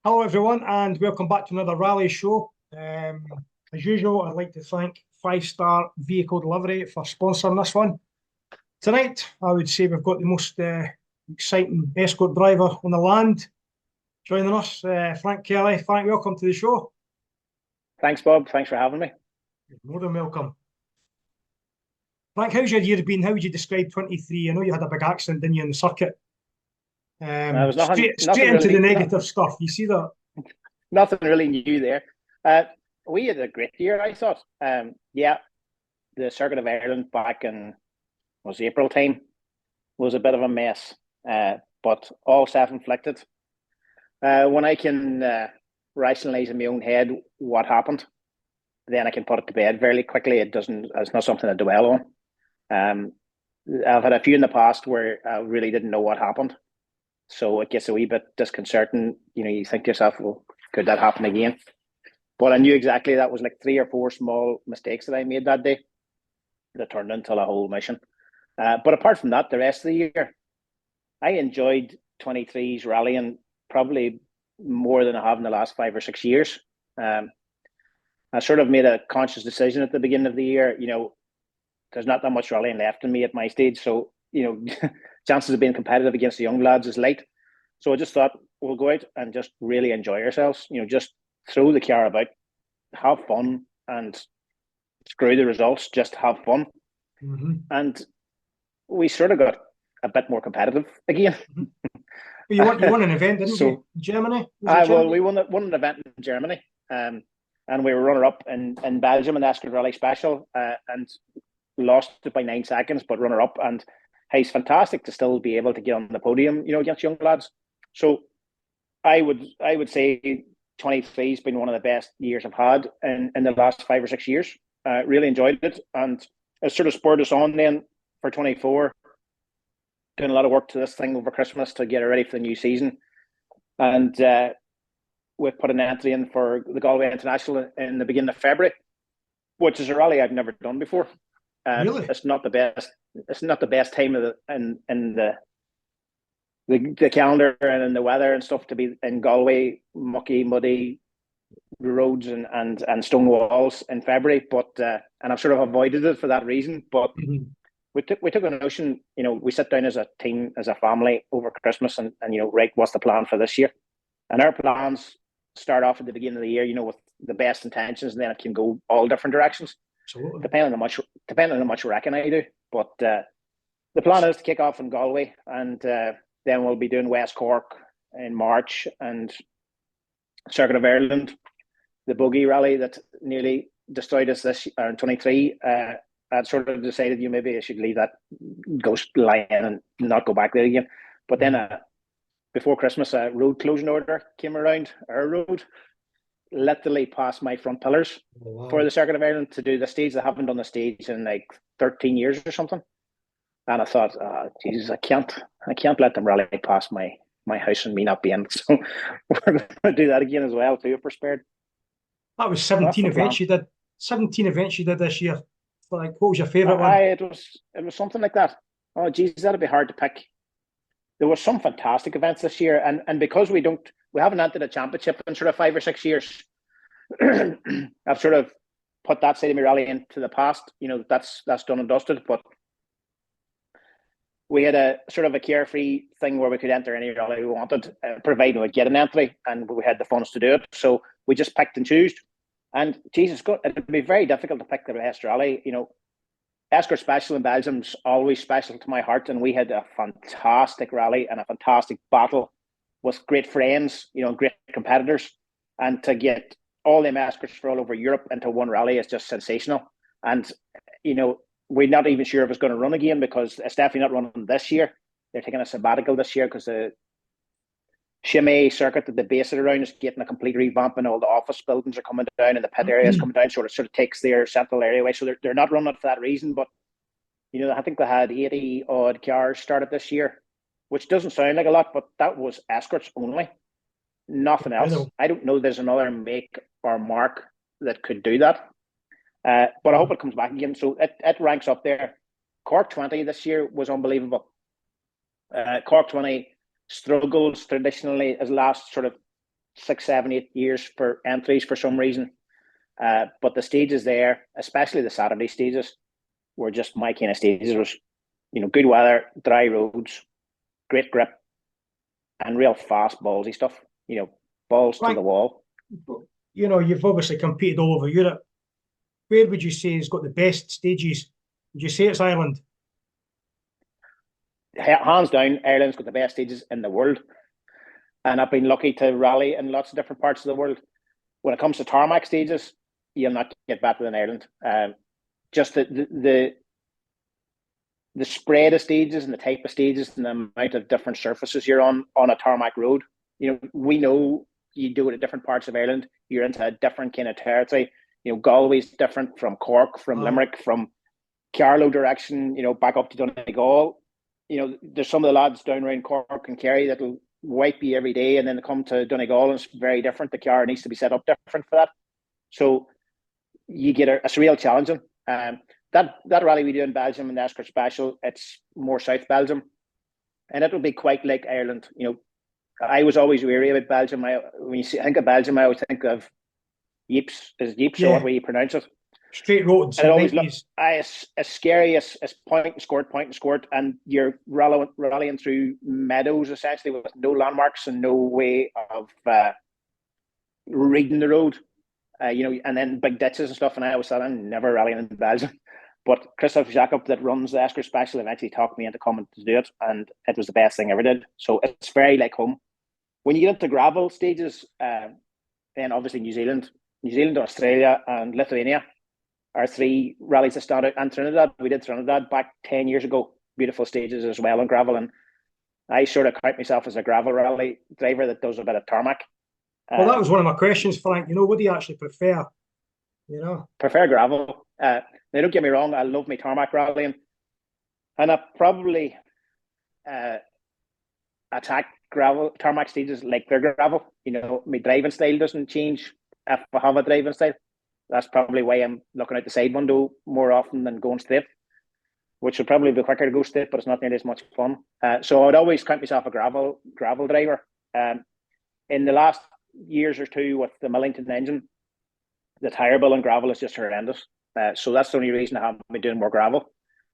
Hello, everyone, and welcome back to another rally show. As usual, I'd like to thank Five Star Vehicle Delivery for sponsoring this one. Tonight, I would say we've got the most exciting escort driver on the land joining us, Frank Kelly. Frank, welcome to the show. Thanks, Bob. Thanks for having me. You're more than welcome. Frank, how's your year been? How would you describe 23? I know you had a big accident, didn't you, in the circuit? It was Straight into the negative stuff. You see that? Nothing really new there. We had a great year, I thought. Yeah, the Circuit of Ireland back in April time was a bit of a mess, but all self-inflicted. When I can rationalise in my own head what happened, then I can put it to bed very quickly. It's not something to dwell on. I've had a few in the past where I really didn't know what happened. So it gets a wee bit disconcerting. You think to yourself, well, could that happen again? But I knew exactly that was like 3 or 4 small mistakes that I made that day that turned into a whole mission. But apart from that, the rest of the year, I enjoyed 23's rallying probably more than I have in the last 5 or 6 years. I sort of made a conscious decision at the beginning of the year, there's not that much rallying left in me at my stage. So, chances of being competitive against the young lads is light. So I just thought we'll go out and just really enjoy ourselves, just throw the car about, have fun, and screw the results, just have fun. Mm-hmm. And we sort of got a bit more competitive again. Mm-hmm. Well, you won an event, didn't you? Germany? Well, we won an event in Germany. And we were runner-up in Belgium in the Escort Rally Special and lost it by 9 seconds, but runner-up. And hey, it's fantastic to still be able to get on the podium, against young lads. So I would say 23 has been one of the best years I've had in the last 5 or 6 years. Really enjoyed it, and it sort of spurred us on then for 24. Doing a lot of work to this thing over Christmas to get it ready for the new season, and we've put an entry in for the Galway International in the beginning of February, which is a rally I've never done before. Really? It's not the best. It's not the best time of the calendar and in the weather and stuff to be in Galway, mucky, muddy roads and stone walls in February. But and I've sort of avoided it for that reason. But Mm-hmm. we took a notion. We sit down as a team, as a family over Christmas, and right, what's the plan for this year? And our plans start off at the beginning of the year, with the best intentions, and then it can go all different directions. Absolutely. Depending on how much wrecking I do. But the plan is to kick off in Galway, and then we'll be doing West Cork in March, and Circuit of Ireland, the buggy rally that nearly destroyed us this year in 23. I'd sort of decided maybe I should leave that ghost lying and not go back there again. But then before Christmas, a road closing order came around our road, literally past my front pillars. Oh, wow. For the Circuit of Ireland to do the stage. They haven't done the sage in like 13 years or something. And I thought, Jesus, I can't let them rally past my house and me not be in. So we're going to do that again as well too, if we're spared. That was 17 events you did. 17 events you did this year. Like, what was your favourite one? It was something like that. Oh, geez, that'd be hard to pick. There were some fantastic events this year, and because we haven't entered a championship in sort of 5 or 6 years, I've sort of put that side of my rally into the past. That's done and dusted. But we had a sort of a carefree thing where we could enter any rally we wanted, provided we get an entry, and we had the funds to do it. So we just picked and chose. And Jesus, it'd be very difficult to pick the best rally. Escort Special in Belgium's always special to my heart, and we had a fantastic rally and a fantastic battle with great friends, great competitors, and to get all them escorts for all over Europe into one rally is just sensational. And we're not even sure if it's going to run again, because it's definitely not running this year. They're taking a sabbatical this year because the Chimay circuit that they base it around is getting a complete revamp, and all the office buildings are coming down and the pit area is coming down, so it sort of takes their central area away. So they're not running it for that reason. But I think they had 80 odd cars started this year, which doesn't sound like a lot, but that was escorts only, nothing else. I don't know there's another make or mark that could do that, but I hope it comes back again. So it ranks up there. Cork 20 this year was unbelievable. Cork 20 struggles traditionally as last sort of 6, 7, 8 years for entries for some reason. But the stages there, especially the Saturday stages, were just my kind of stages. It was, good weather, dry roads, great grip, and real fast ballsy stuff. Balls to the wall. You've obviously competed all over Europe. Where would you say has got the best stages? Would you say it's Ireland? Hands down, Ireland's got the best stages in the world. And I've been lucky to rally in lots of different parts of the world. When it comes to tarmac stages, you'll not get better than Ireland. Just the spread of stages and the type of stages and the amount of different surfaces you're on a tarmac road. We know you do it at different parts of Ireland. You're into a different kind of territory. Galway's different from Cork, from Limerick, from Carlow direction, back up to Donegal. There's some of the lads down around Cork and Kerry that'll wipe you every day, and then they come to Donegal and it's very different. The car needs to be set up different for that. So you get it's real challenging. That rally we do in Belgium in the Escort Special, it's more South Belgium, and it'll be quite like Ireland. I was always weary about Belgium. When you think of Belgium, I always think of Ypres. Is Ypres what way you pronounce it? Straight roads. And it always looks as scary as point and squirt, and you're rallying through meadows essentially with no landmarks and no way of reading the road. And then big ditches and stuff. And I always thought I'm never rallying in Belgium. But Christophe Jacob, that runs the Escort Special, eventually talked me into coming to do it, and it was the best thing I ever did. So it's very like home. When you get into gravel stages, then obviously New Zealand, Australia, and Lithuania are 3 rallies that stand out. And Trinidad, we did Trinidad back 10 years ago. Beautiful stages as well on gravel. And I sort of count myself as a gravel rally driver that does a bit of tarmac. Well, that was one of my questions, Frank. What do you actually prefer? Prefer gravel. Now, don't get me wrong, I love my tarmac rallying. And I probably attack tarmac stages like they're gravel. My driving style doesn't change if I have a driving style. That's probably why I'm looking out the side window more often than going straight, which would probably be quicker to go straight, but it's not nearly as much fun. So I'd always count myself a gravel driver. In the last years or two with the Millington engine, the tyre bill on gravel is just horrendous. So that's the only reason I haven't been doing more gravel.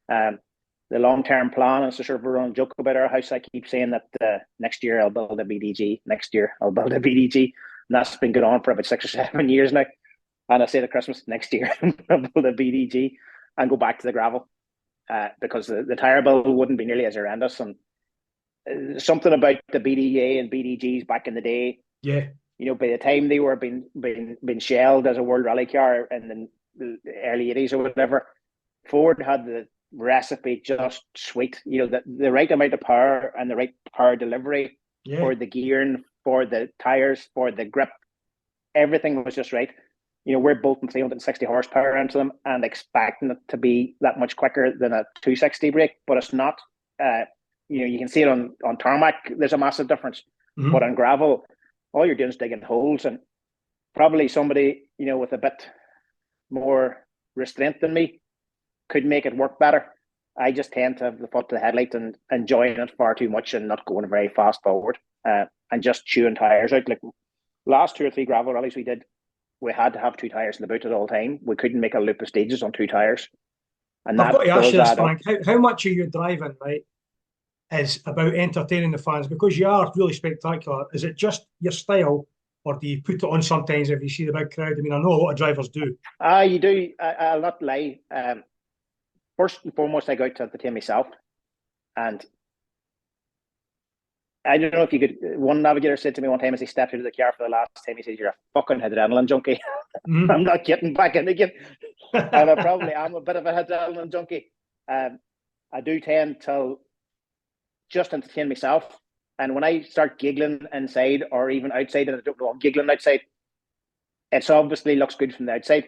The long-term plan is to sort of run a joke about our house. I keep saying that next year I'll build a BDG. Next year I'll build a BDG. And that's been going on for about 6 or 7 years now. And I say at Christmas next year I'll build a BDG and go back to the gravel because the tyre bill wouldn't be nearly as horrendous. And something about the BDA and BDGs back in the day. Yeah. By the time they were being shelled as a world rally car in the early 80s or whatever, Ford had the recipe just sweet. The right amount of power and the right power delivery for the gearing, for the tires, for the grip. Everything was just right. We're bolting 360 horsepower into them and expecting it to be that much quicker than a 260 brake, but it's not. You can see it on tarmac. There's a massive difference. Mm-hmm. But on gravel, all you're doing is digging holes, and probably somebody, with a bit more restraint than me could make it work better. I just tend to have the foot to the headlight and enjoying it far too much and not going very fast forward and just chewing tires out. Like last 2 or 3 gravel rallies we did, we had to have 2 tires in the boot at all time. We couldn't make a loop of stages on 2 tires. And I've got to ask you this, Frank. How much of your driving, right, is about entertaining the fans? Because you are really spectacular. Is it just your style, or do you put it on sometimes if you see the big crowd? I mean, I know a lot of drivers do. You do. I'll not lie. First and foremost, I go out to entertain myself. And I don't know if you could. One navigator said to me one time as he stepped into the car for the last time, he said, "You're a fucking adrenaline junkie." Mm-hmm. I'm not getting back in again. And I probably am a bit of a adrenaline junkie. I do tend to just entertain myself. And when I start giggling inside or even outside, and I don't know, I'm giggling outside, it obviously looks good from the outside.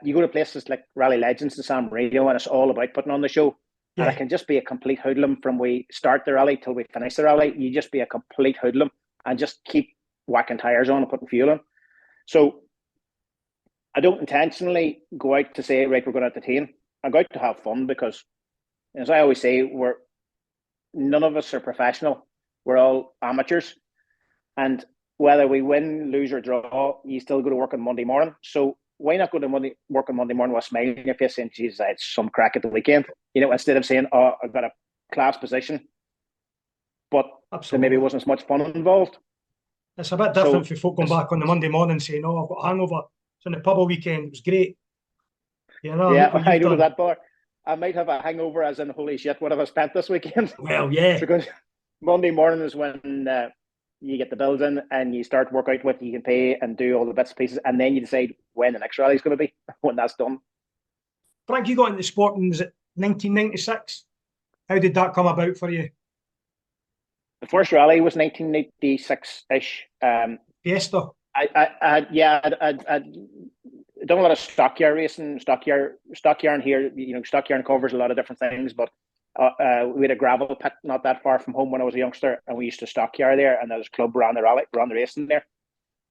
You go to places like Rally Legends and San Marino, and it's all about putting on the show. Yeah. And I can just be a complete hoodlum from we start the rally till we finish the rally. You just be a complete hoodlum and just keep whacking tires on and putting fuel in. So I don't intentionally go out to say, right, we're going to entertain. I go out to have fun because, as I always say, none of us are professional. We're all amateurs. And whether we win, lose, or draw, you still go to work on Monday morning. So why not go to work on Monday morning with a smile on your face saying, Jesus, I had some crack at the weekend, instead of saying, oh, I've got a class position, but there maybe Absolutely. wasn't as much fun involved. It's a bit So different for folk going back on the Monday morning saying, "Oh, I've got a hangover. It's on the pub all weekend. It was great." yeah, Look what I you've know done. that, bar. I might have a hangover, as in, holy shit, what have I spent this weekend? Well, yeah, Because Monday morning is when you get the bills in and you start work out what you can pay and do all the bits and pieces, and then you decide when the next rally is going to be when that's done. Frank, you got into sport in, was it 1996? How did that come about for you? The first rally was 1996 ish. Fiesta. I'd done a lot of stockyard racing, stockyard here. Stockyard covers a lot of different things, but we had a gravel pit not that far from home when I was a youngster, and we used to stockyard there, and there was a club ran the racing there,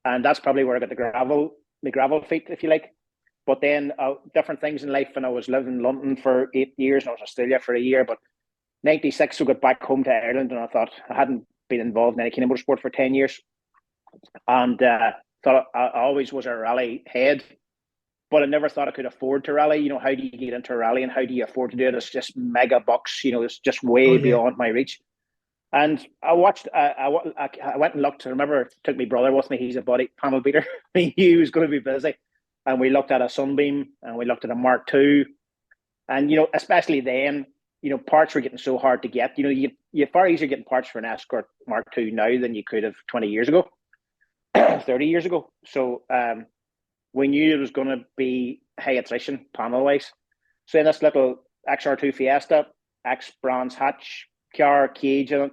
and that's probably where I got the gravel feet, if you like. But then different things in life, and I was living in London for 8 years, and I was in Australia for a year. But 96, I got back home to Ireland, and I thought I hadn't been involved in any kind of motorsport for 10 years, and thought I always was a rally head, but I never thought I could afford to rally. How do you get into a rally and how do you afford to do it? It's just mega bucks. It's just Oh way yeah. beyond my reach. And I watched. I went and looked. I remember, took my brother with me. He's a body panel beater. He knew he was going to be busy, and we looked at a Sunbeam and we looked at a Mark II, and especially then, parts were getting so hard to get. You far easier getting parts for an Escort Mark II now than you could have 20 years ago, 30 years ago. So we knew it was going to be high attrition panel wise. So in this little XR2 Fiesta, X Brands hatch, car, cage in it,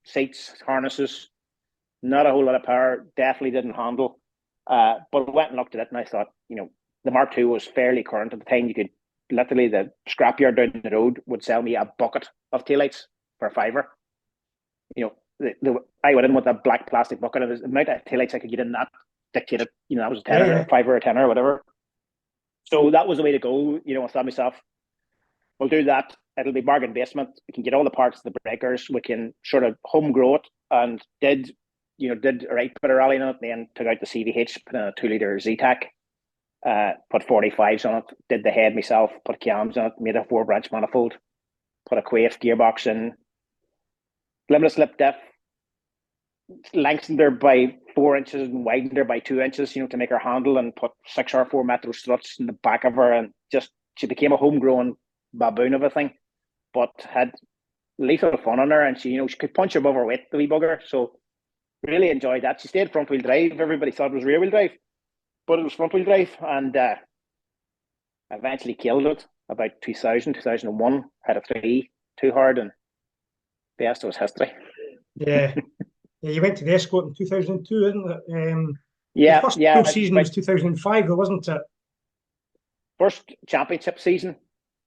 seats, harnesses, not a whole lot of power, definitely didn't handle. But I went and looked at it and I thought, the Mark II was fairly current at the time. You could literally, the scrapyard down the road would sell me a bucket of taillights for £5. I went in with a black plastic bucket, and the amount of taillights I could get in that dictated, that was a tenner, Yeah. a £5 or a tenner or whatever. So that was the way to go. I thought to myself, we'll do that. It'll be bargain basement. We can get all the parts of the breakers. We can sort of home grow it, and did a right bit of rallying on it. Then took out the CVH, put in a 2-litre Z-Tac, put 45s on it, did the head myself, put cams on it, made a 4-branch manifold, put a Quaife gearbox in, limited slip diff, lengthened her by 4 inches and widened her by 2 inches, to make her handle, and put 6R4 Metro struts in the back of her, and just she became a homegrown baboon of a thing, but had lethal fun on her, and she could punch above her weight, the wee bugger. So really enjoyed that. She stayed front wheel drive. Everybody thought it was rear wheel drive, but it was front wheel drive, and eventually killed it about 2000, 2001. Had a 3 too hard, and Fiesta was history. Yeah. Yeah, you went to the Escort in 2002, isn't it? Yeah, the first yeah. full season was 2005, though, wasn't it? First championship season.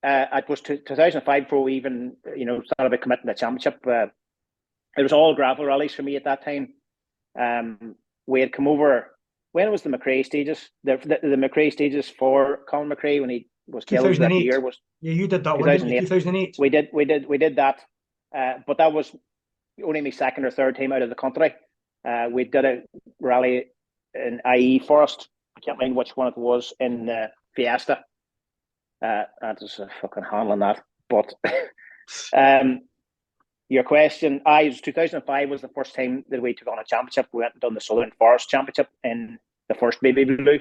It was 2005 before we even, started about committing the championship. It was all gravel rallies for me at that time. We had come over, when it was the McRae stages, the McRae stages for Colin McRae when he was killed that 2008. year was. Yeah, you did that one, didn't you? 2008. We did that. But that was only my second or third time out of the country. We did a rally in IE Forest. I can't remember which one it was, in Fiesta. I was fucking handling that. But your question, it was 2005 was the first time that we took on a championship. We went and done the Southern Forest Championship in the first Baby Blue,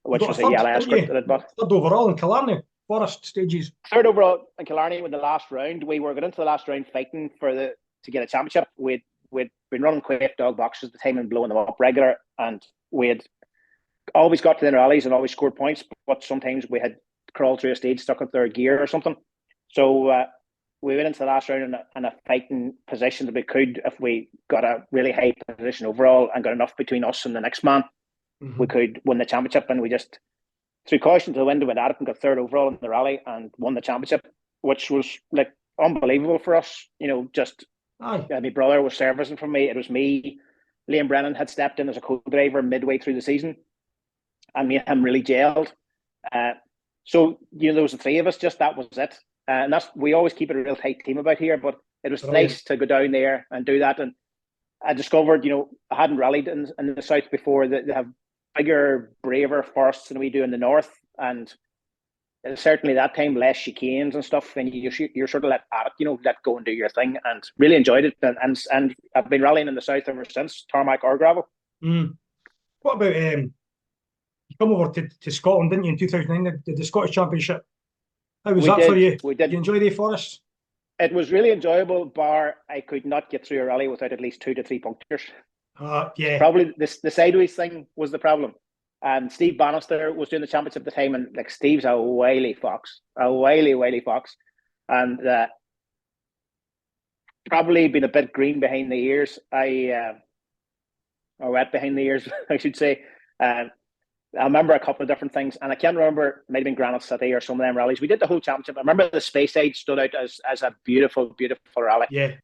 which was a yellow Escort. Third overall in Killarney, Forest stages. Third overall in Killarney with the last round. We were going into the last round fighting to get a championship. We'd been running Quaife dog boxes at the time and blowing them up regular, and we had always got to the rallies and always scored points, but sometimes we had crawled through a stage stuck in third gear or something. So we went into the last round in a fighting position that we could, if we got a really high position overall and got enough between us and the next man, we could win the championship. And we just threw caution to the wind, went at it and got third overall in the rally and won the championship, which was like unbelievable for us. My brother was servicing for me. It was me. Liam Brennan had stepped in as a co-driver midway through the season, and me and him really gelled. So there was the three of us. Just that was it. And we always keep it a real tight team about here. But it was nice to go down there and do that. And I discovered, I hadn't rallied in the south before. That they have bigger, braver forests than we do in the north, and certainly that time less chicanes and stuff, and you're sort of let at it, let go and do your thing, and really enjoyed it. And I've been rallying in the south ever since, tarmac or gravel. What about you come over to Scotland, didn't you, in 2009, the Scottish Championship? How was that for you? We did. Did you enjoy the forests? It was really enjoyable, bar I could not get through a rally without at least 2 to 3 punctures. Yeah. Probably the sideways thing was the problem. And Steve Bannister was doing the championship at the time, and like Steve's a wily fox, and probably been a bit green behind the ears. Or wet behind the ears, I should say. I remember a couple of different things, and I can't remember. It might have been Granite City or some of them rallies. We did the whole championship. I remember the Speyside stood out as a beautiful, beautiful rally. Yeah.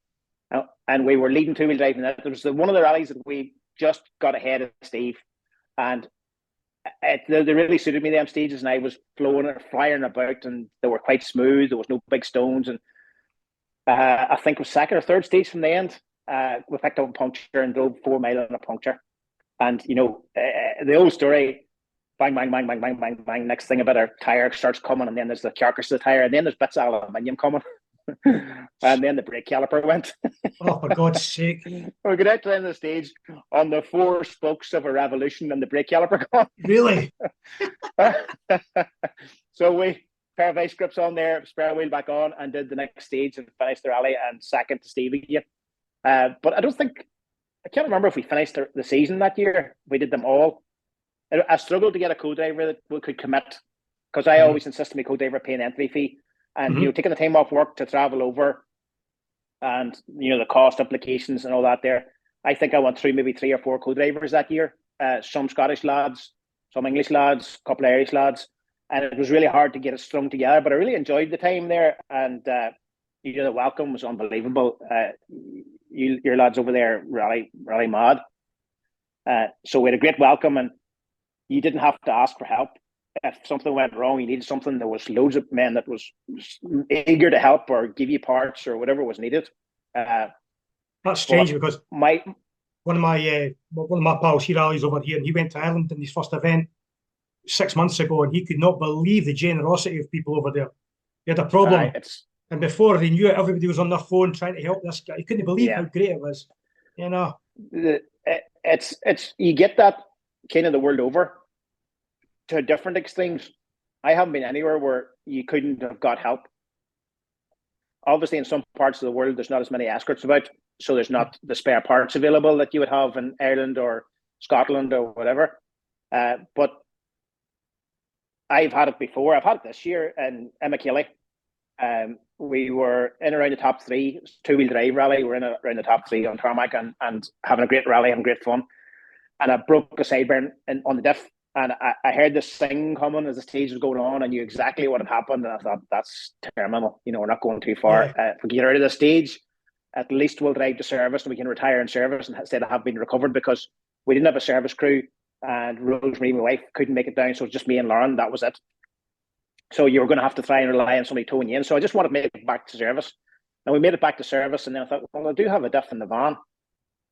And we were leading two-wheel drive, and there was one of the rallies that we just got ahead of Steve, and they really suited me, them stages, and I was flying about, and they were quite smooth. There was no big stones, and I think it was second or third stage from the end. We picked up a puncture and drove 4 mile on a puncture. And, the old story, bang, bang, bang, bang, bang, bang, bang. Next thing about our tyre starts coming, and then there's the carcass of the tyre, and then there's bits of aluminium coming. And then the brake caliper went. Oh, for God's sake. We got out to the end of the stage on the 4 spokes of a Revolution and the brake caliper gone. Really? So we pair of ice grips on there, spare wheel back on, and did the next stage and finished the rally, and second to Steve again. But I can't remember if we finished the season that year. We did them all. I struggled to get a co-driver that we could commit, because I always insist on my co-driver paying entry fee. And, taking the time off work to travel over, and, the cost implications and all that there. I think I went through maybe 3 or 4 co-drivers that year. Some Scottish lads, some English lads, a couple of Irish lads. And it was really hard to get it strung together, but I really enjoyed the time there. And, the welcome was unbelievable. Your lads over there, rally mad. So we had a great welcome, and you didn't have to ask for help. If something went wrong, you needed something, there was loads of men that was eager to help or give you parts or whatever was needed. That's strange, because one of my pals, he rallies over here, and he went to Ireland in his first event 6 months ago, and he could not believe the generosity of people over there. He had a problem, and before they knew it, everybody was on their phone trying to help this guy. He couldn't believe how great it was. It's you get that kind of the world over. To different extremes. I haven't been anywhere where you couldn't have got help. Obviously, in some parts of the world, there's not as many escorts about, so there's not the spare parts available that you would have in Ireland or Scotland or whatever. But I've had it before. I've had it this year in Enniskillen. We were in around the top 3, 2-wheel drive rally. We're in around the top 3 on tarmac and having a great rally, having great fun. And I broke a sideburn on the diff. And I heard this thing coming as the stage was going on. I knew exactly what had happened. And I thought, that's terminal. We're not going too far. If we get out of the stage, at least we'll drive to service and we can retire in service instead of have been recovered, because we didn't have a service crew. And Rosemary, my wife, couldn't make it down. So it was just me and Lauren. That was it. So you were going to have to try and rely on somebody towing you in. So I just wanted to make it back to service. And we made it back to service. And then I thought, well, I do have a diff in the van.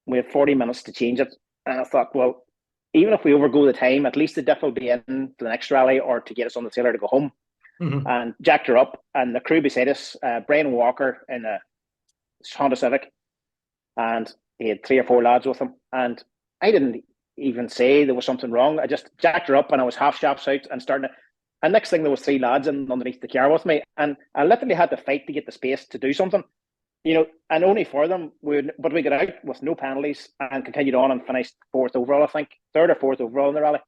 We had 40 minutes to change it. And I thought, well, even if we overgo the time, at least the diff will be in for the next rally or to get us on the trailer to go home. And jacked her up. And the crew beside us, Brian Walker in a Honda Civic. And he had 3 or 4 lads with him. And I didn't even say there was something wrong. I just jacked her up, and I was half shaps out and starting to. And next thing, there was 3 lads in underneath the car with me. And I literally had to fight to get the space to do something. And only for them, but we got out with no penalties and continued on and finished 4th overall, I think, 3rd or 4th overall in the rally.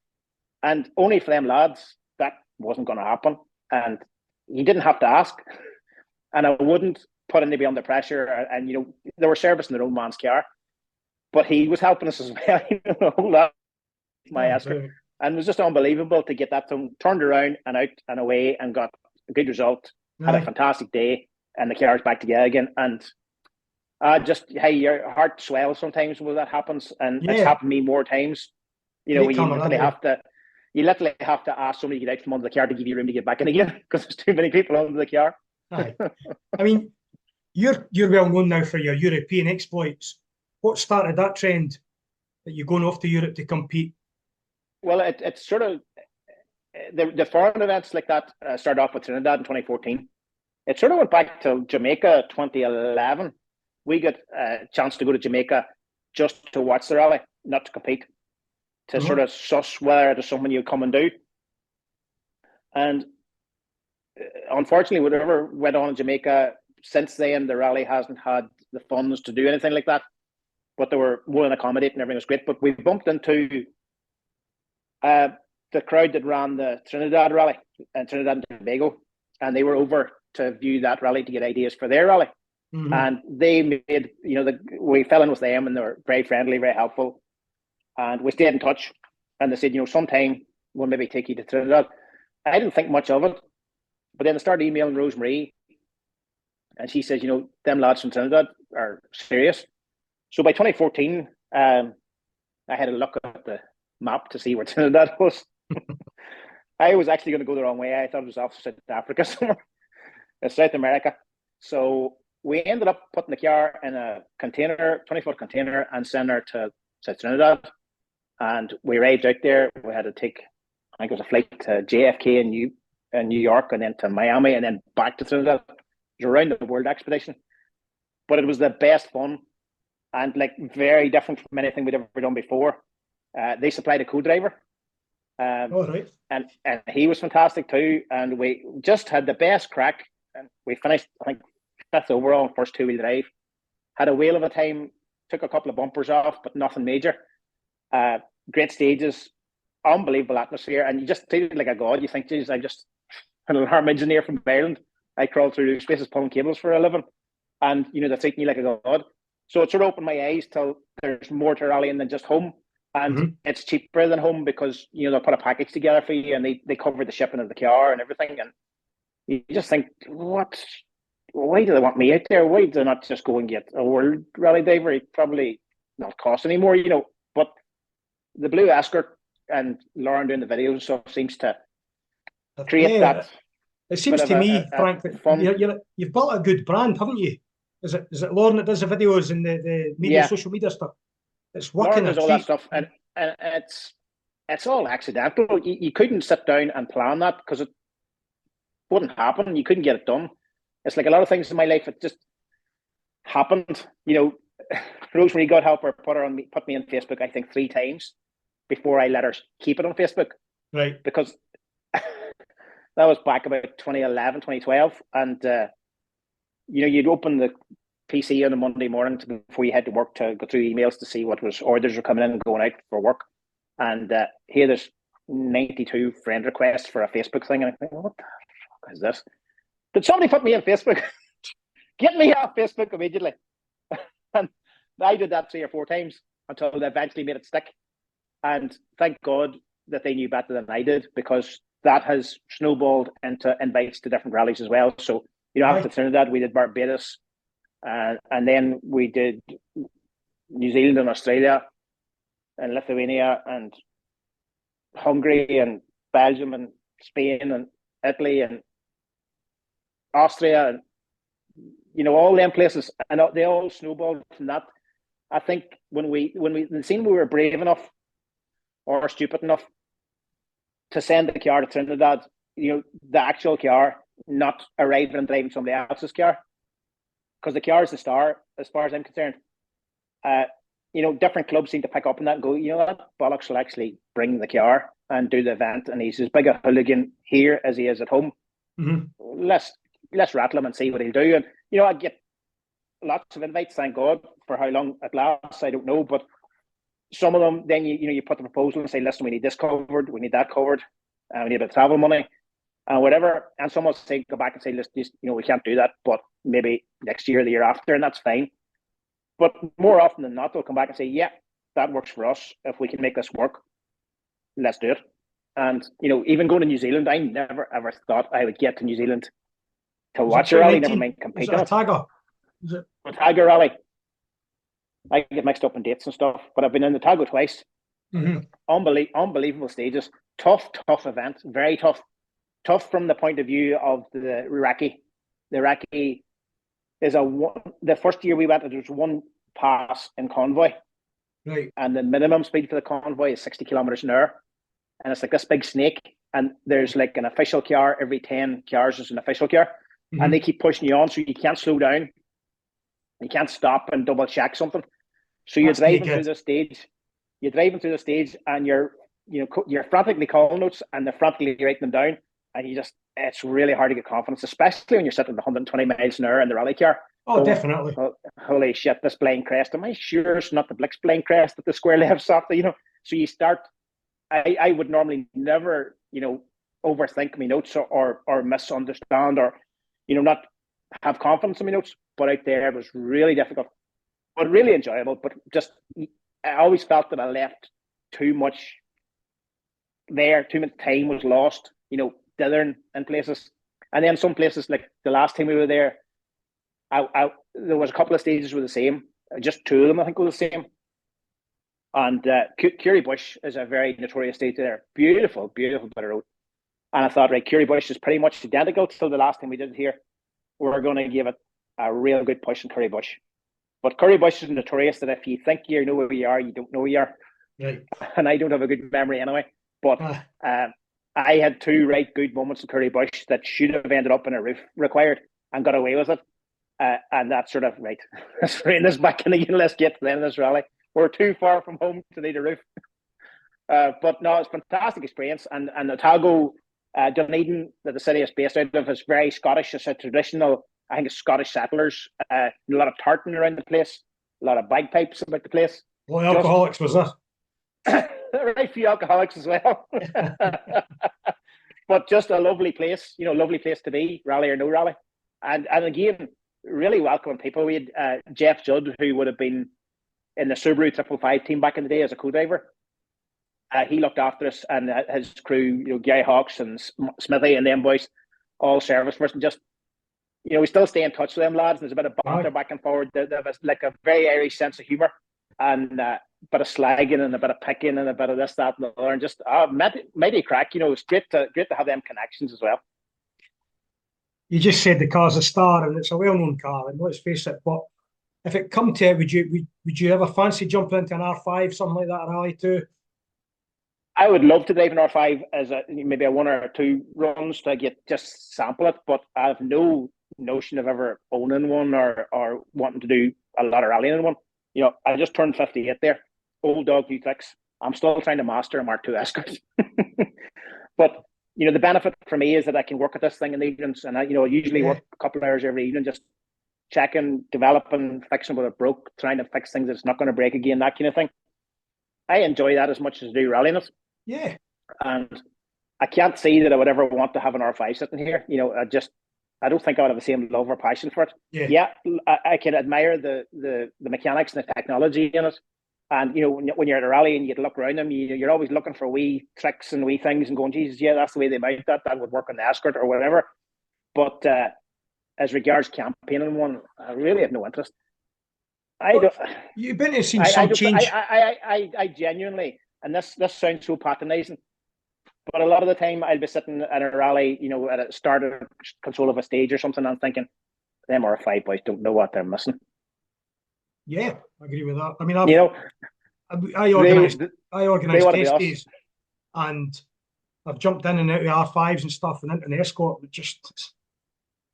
And only for them lads, that wasn't going to happen. And you didn't have to ask. And I wouldn't put anybody under pressure. And, they were servicing their own man's car. But he was helping us as well. The whole lot, my escort. And it was just unbelievable to get that thing turned around and out and away and got a good result. Had a fantastic day. And the car's back together again. And your heart swells sometimes when that happens. And it's happened to me more times. You literally have to ask somebody to get out from under the car to give you room to get back in again, because there's too many people under the car. I mean, you're well known now for your European exploits. what started that trend that you're going off to Europe to compete? Well, it's sort of the foreign events like that started off with Trinidad in 2014. It sort of went back to Jamaica 2011. We got a chance to go to Jamaica just to watch the rally, not to compete, to sort of suss whether it is something you come and do. And unfortunately, whatever went on in Jamaica since then, the rally hasn't had the funds to do anything like that. But they were more than accommodating, everything was great. But we bumped into the crowd that ran the Trinidad rally and Trinidad and Tobago, and they were over to view that rally to get ideas for their rally. And they made, we fell in with them, and they were very friendly, very helpful. And we stayed in touch. And they said, sometime we'll maybe take you to Trinidad. I didn't think much of it. But then I started emailing Rosemary, and she says, them lads from Trinidad are serious. So by 2014, I had a look at the map to see where Trinidad was. I was actually going to go the wrong way. I thought it was off South Africa somewhere, South America. So we ended up putting the car in a container, 20-foot container, and sending her to South Trinidad. And we arrived out there. We had to take, I think it was a flight to JFK in New York, and then to Miami, and then back to Trinidad. It was a round the world expedition. But it was the best fun, and very different from anything we'd ever done before. They supplied a co-driver. Right. And he was fantastic too. And we just had the best crack. And we finished, I think, 5th overall on first two-wheel drive. Had a whale of a time. Took a couple of bumpers off, but nothing major. Great stages, unbelievable atmosphere, and you just treated like a god. You think, geez, I'm just an alarm engineer from Ireland. I crawl through spaces pulling cables for a living, and they're treating you like a god. So it sort of opened my eyes till there's more to rallying than just home, and it's cheaper than home because they'll put a package together for you, and they cover the shipping of the car and everything. And you just think, what? Why do they want me out there? Why do they not just go and get a world rally driver? It probably not cost anymore, But the Blue Escort and Lauren doing the videos and stuff seems to create that. It seems to me, Frank, that you've built a good brand, haven't you? Is it Lauren that does the videos and the media, social media stuff? It's working. Lauren does all that stuff, and it's all accidental. You couldn't sit down and plan that because it wouldn't happen. You couldn't get it done. It's like a lot of things in my life. It just happened. Rosemary, God help her, put me on Facebook, I think 3 times before I let her keep it on Facebook. Right. Because that was back about 2011, 2012. And, you'd open the PC on a Monday morning before you head to work to go through emails to see what orders were coming in and going out for work. And here there's 92 friend requests for a Facebook thing. And I think, what the fuck is this? Did somebody put me on Facebook? Get me off Facebook immediately. And I did that 3 or 4 times until they eventually made it stick. And thank God that they knew better than I did, because that has snowballed into invites to different rallies as well. So, after Trinidad, we did Barbados, and then we did New Zealand and Australia and Lithuania and Hungary and Belgium and Spain and Italy and Austria and all them places, and they all snowballed from that. I think when we were brave enough or stupid enough to send the car to Trinidad, the actual car, not arriving and driving somebody else's car, because the car is the star as far as I'm concerned. Different clubs seem to pick up on that and go, that bollocks will actually bring the car and do the event, and he's as big a hooligan here as he is at home. Let's rattle him and see what he'll do. And I get lots of invites, thank God. For how long it lasts, I don't know, but some of them, then you put the proposal and say, listen, we need this covered, we need that covered, and we need a bit of travel money and whatever. And someone will say, go back and say, listen, we can't do that, but maybe next year, the year after, and that's fine. But more often than not, they'll come back and say, yeah, that works for us. If we can make this work, let's do it. And even going to New Zealand, I never ever thought I would get to New Zealand to watch a rally, never mind compete. Is it Otago? Is it Otago rally? I get mixed up in dates and stuff, but I've been in Otago twice. Unbelievable stages. Tough event. Very tough. Tough from the point of view of the Iraqi. The Iraqi is the first year we went, there was one pass in convoy. Right. And the minimum speed for the convoy is 60 kilometers an hour. And it's like this big snake. And there's like an official car every 10 cars. There's an official car. Mm-hmm. And they keep pushing you on, so you can't slow down. You can't stop and double check something. So you're driving through the stage. You're driving through the stage, and you're frantically calling notes, and they're frantically writing them down. And it's really hard to get confidence, especially when you're sitting at 120 miles an hour in the rally car. Oh, definitely. Oh, holy shit, this blind crest. Am I sure it's not the Blix blind crest at the square left after, So you start, I would normally never, overthink my notes or misunderstand or, not have confidence in my notes. But out there, it was really difficult, but really enjoyable. But just, I always felt that I left too much there, too much time was lost, dithering in places. And then some places, like the last time we were there, there was a couple of stages were the same. Just two of them, I think, were the same. And Currybush is a very notorious stage there. Beautiful, beautiful bit of road. And I thought, right, Currybush is pretty much identical to the last time we did it here. We're going to give it a real good push in Currybush. But Currybush is notorious that if you think you know where you are, you don't know where you are. Right. And I don't have a good memory anyway. But I had two right good moments in Currybush that should have ended up in a roof required and got away with it. And that's sort of, right, let's rein this back in again. Let's get to the end of this rally. We're too far from home to need a roof. But no, it's a fantastic experience. And Otago, Dunedin, that the city is based out of, is very Scottish. It's a traditional, I think it's Scottish settlers. A lot of tartan around the place, a lot of bagpipes about the place. Well, alcoholics was that? Right, few alcoholics as well. But just a lovely place, lovely place to be, rally or no rally. And again, really welcoming people. We had Jeff Judd, who would have been in the Subaru 555 team back in the day as a co-driver. He looked after us, and his crew, Gary Hawks and Smithy and them boys, all service for us. And just, we still stay in touch with them lads. There's a bit of banter back and forward. They have like a very Irish sense of humour, and a bit of slagging and a bit of picking and a bit of this, that, and the other. And just mighty crack. It's great to have them connections as well. You just said the car's a star, and it's a well-known car, and let's face it. But if it come to it, would you ever fancy jumping into an R5, something like that, a Rally 2? I would love to drive an R5 as maybe a 1 or 2 runs to just sample it, but I have no notion of ever owning one or wanting to do a lot of rallying in one. I just turned 58 there, old dog, new tricks. I'm still trying to master a Mark II Escort. But the benefit for me is that I can work at this thing in the evenings, and I usually work a couple of hours every evening, just checking, developing, fixing what it broke, trying to fix things that's not going to break again, that kind of thing. I enjoy that as much as I do rallying it. Yeah. And I can't see that I would ever want to have an R5 sitting here. I don't think I would have the same love or passion for it. Yeah, I can admire the mechanics and the technology in it. And, when you're at a rally and you look around them, you're always looking for wee tricks and wee things and going, Jesus, yeah, that's the way they mount that. That would work on the Escort or whatever. But as regards campaigning one, I really have no interest. You've been to see some change. I genuinely, and this sounds so patronising, but a lot of the time I'll be sitting at a rally, at a start of control of a stage or something, and I'm thinking, them R5 boys don't know what they're missing. Yeah, I agree with that. I mean, I organise test days, and I've jumped in and out of R5s and stuff, and into an Escort.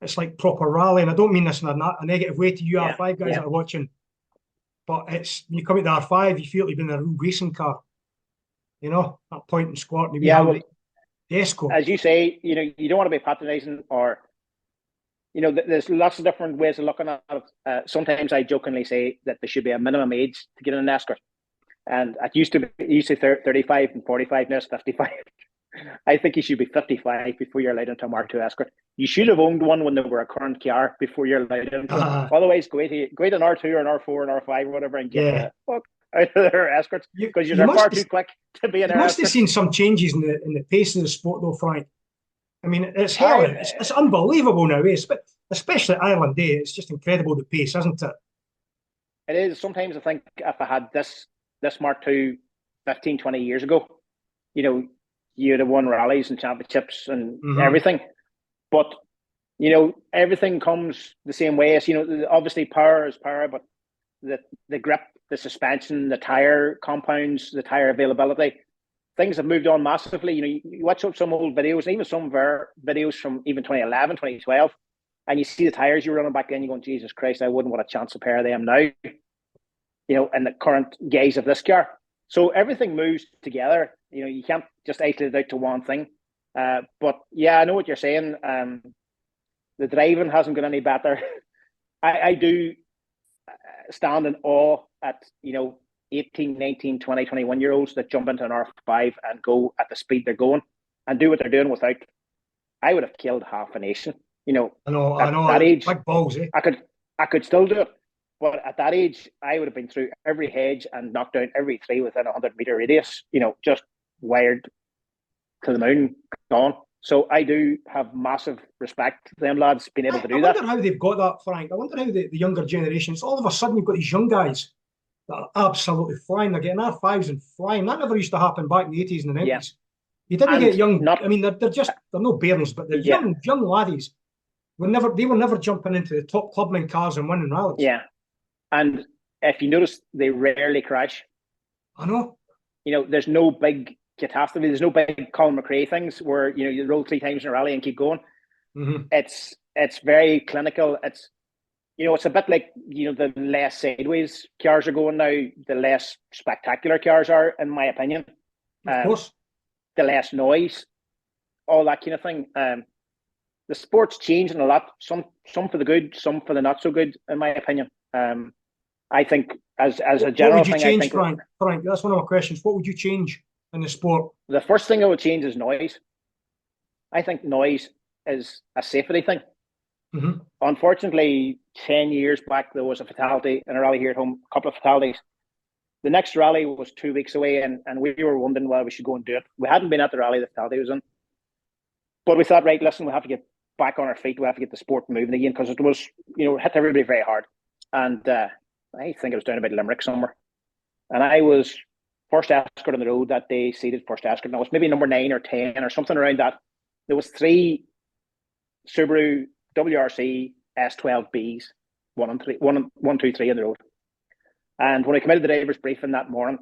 It's like proper rally, and I don't mean this in a negative way to you R5 guys that are watching, but it's when you come at the R5, you feel you've been in a real racing car. That point and squat. And the Escort. As you say, you don't want to be patronising or. There's lots of different ways of looking at it. Sometimes I jokingly say that there should be a minimum age to get in an Escort. And it used to be 35 and 45, now it's 55. I think you should be 55 before you're allowed into a Mark II Escort. You should have owned one when they were a current car before you're allowed into it. Otherwise, go out an R2 or an R4 or an R5 or whatever and get the fuck out of their Escorts, because you're far too quick to be in an Escort. You must have seen some changes in the pace of the sport though, Frank. I mean, it's hell. It's unbelievable now, especially at Ireland Day. It's just incredible, the pace, isn't it? It is. Sometimes I think if I had this Mark II 15, 20 years ago, you'd have won rallies and championships and everything. But, everything comes the same way as, obviously power is power, but the grip, the suspension, the tire compounds, the tire availability. Things have moved on massively. You watch up some old videos, and even some of our videos from even 2011, 2012, and you see the tires you're running back in, you're going, Jesus Christ, I wouldn't want a chance a pair of them now, in the current gaze of this car. So everything moves together. You can't just isolate it out to one thing. But yeah, I know what you're saying. The driving hasn't got any better. I do stand in awe at 18, 19, 20, 21-year-olds that jump into an R5 and go at the speed they're going and do what they're doing without. I would have killed half a nation. I know. At that age, big balls, eh? I could still do it, but at that age, I would have been through every hedge and knocked down every tree within a 100-meter radius. Just wired to the moon, gone. So I do have massive respect for them lads being able to do that. I wonder how they've got that, Frank. I wonder how the younger generations, all of a sudden you've got these young guys that are absolutely flying. They're getting R5s and flying. That never used to happen back in the 80s and the 90s. Yeah. You didn't get young. They're no bairns, but they're young laddies. They were never jumping into the top clubman cars and winning rallies. Yeah. And if you notice, they rarely crash. I know. There's no big catastrophe. There's no big Colin McRae things where you roll 3 times in a rally and keep going. Mm-hmm. It's very clinical. It's it's a bit like the less sideways cars are going now, the less spectacular cars are, in my opinion. Of course. The less noise, all that kind of thing. The sport's changing a lot. Some for the good, some for the not so good, in my opinion. I think as a general what would you thing, change, Frank? Frank, that's one of my questions. What would you change in the sport? The first thing I would change is noise. I think noise is a safety thing. Mm-hmm. Unfortunately, 10 years back, there was a fatality in a rally here at home, a couple of fatalities. The next rally was 2 weeks away, and we were wondering whether we should go and do it. We hadn't been at the rally the fatality was in. But we thought, right, listen, we have to get back on our feet. We have to get the sport moving again, because it was, hit everybody very hard. And I think it was down about Limerick somewhere. And I was first escort on the road that day, seated first escort. And I was maybe number 9 or 10 or something around that. There was 3 Subaru WRC S12Bs, 1, 2, 3 on the road. And when I came out of the driver's briefing that morning,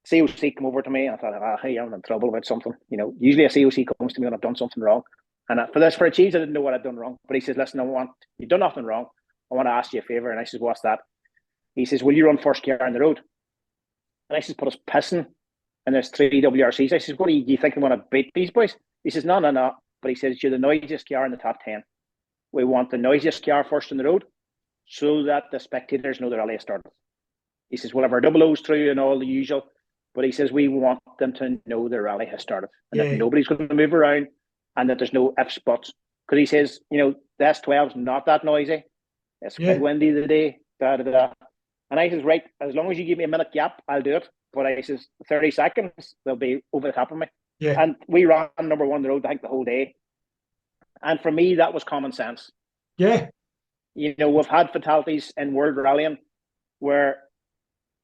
COC came over to me and I thought, hey, I'm in trouble about something. Usually a COC comes to me when I've done something wrong. And for a change, I didn't know what I'd done wrong. But he says, listen, you've done nothing wrong. I want to ask you a favour. And I says, what's that? He says, will you run first car on the road? And I says, put us pissing. And there's 3 WRCs. I says, what do you think I want to beat these boys? He says, no. But he says, you're the noisiest car in the top 10. We want the noisiest car first on the road so that the spectators know the rally has started. He says, we'll have our double O's through and all the usual. But he says, we want them to know the rally has started and that nobody's going to move around and that there's no ifs, buts. Because he says, the S12's not that noisy. It's quite windy today. And I says, right, as long as you give me a minute gap, I'll do it. But I says, 30 seconds, they'll be over the top of me. Yeah. And we ran number 1 on the road, I think, the whole day. And for me, that was common sense. Yeah. We've had fatalities in World Rallying where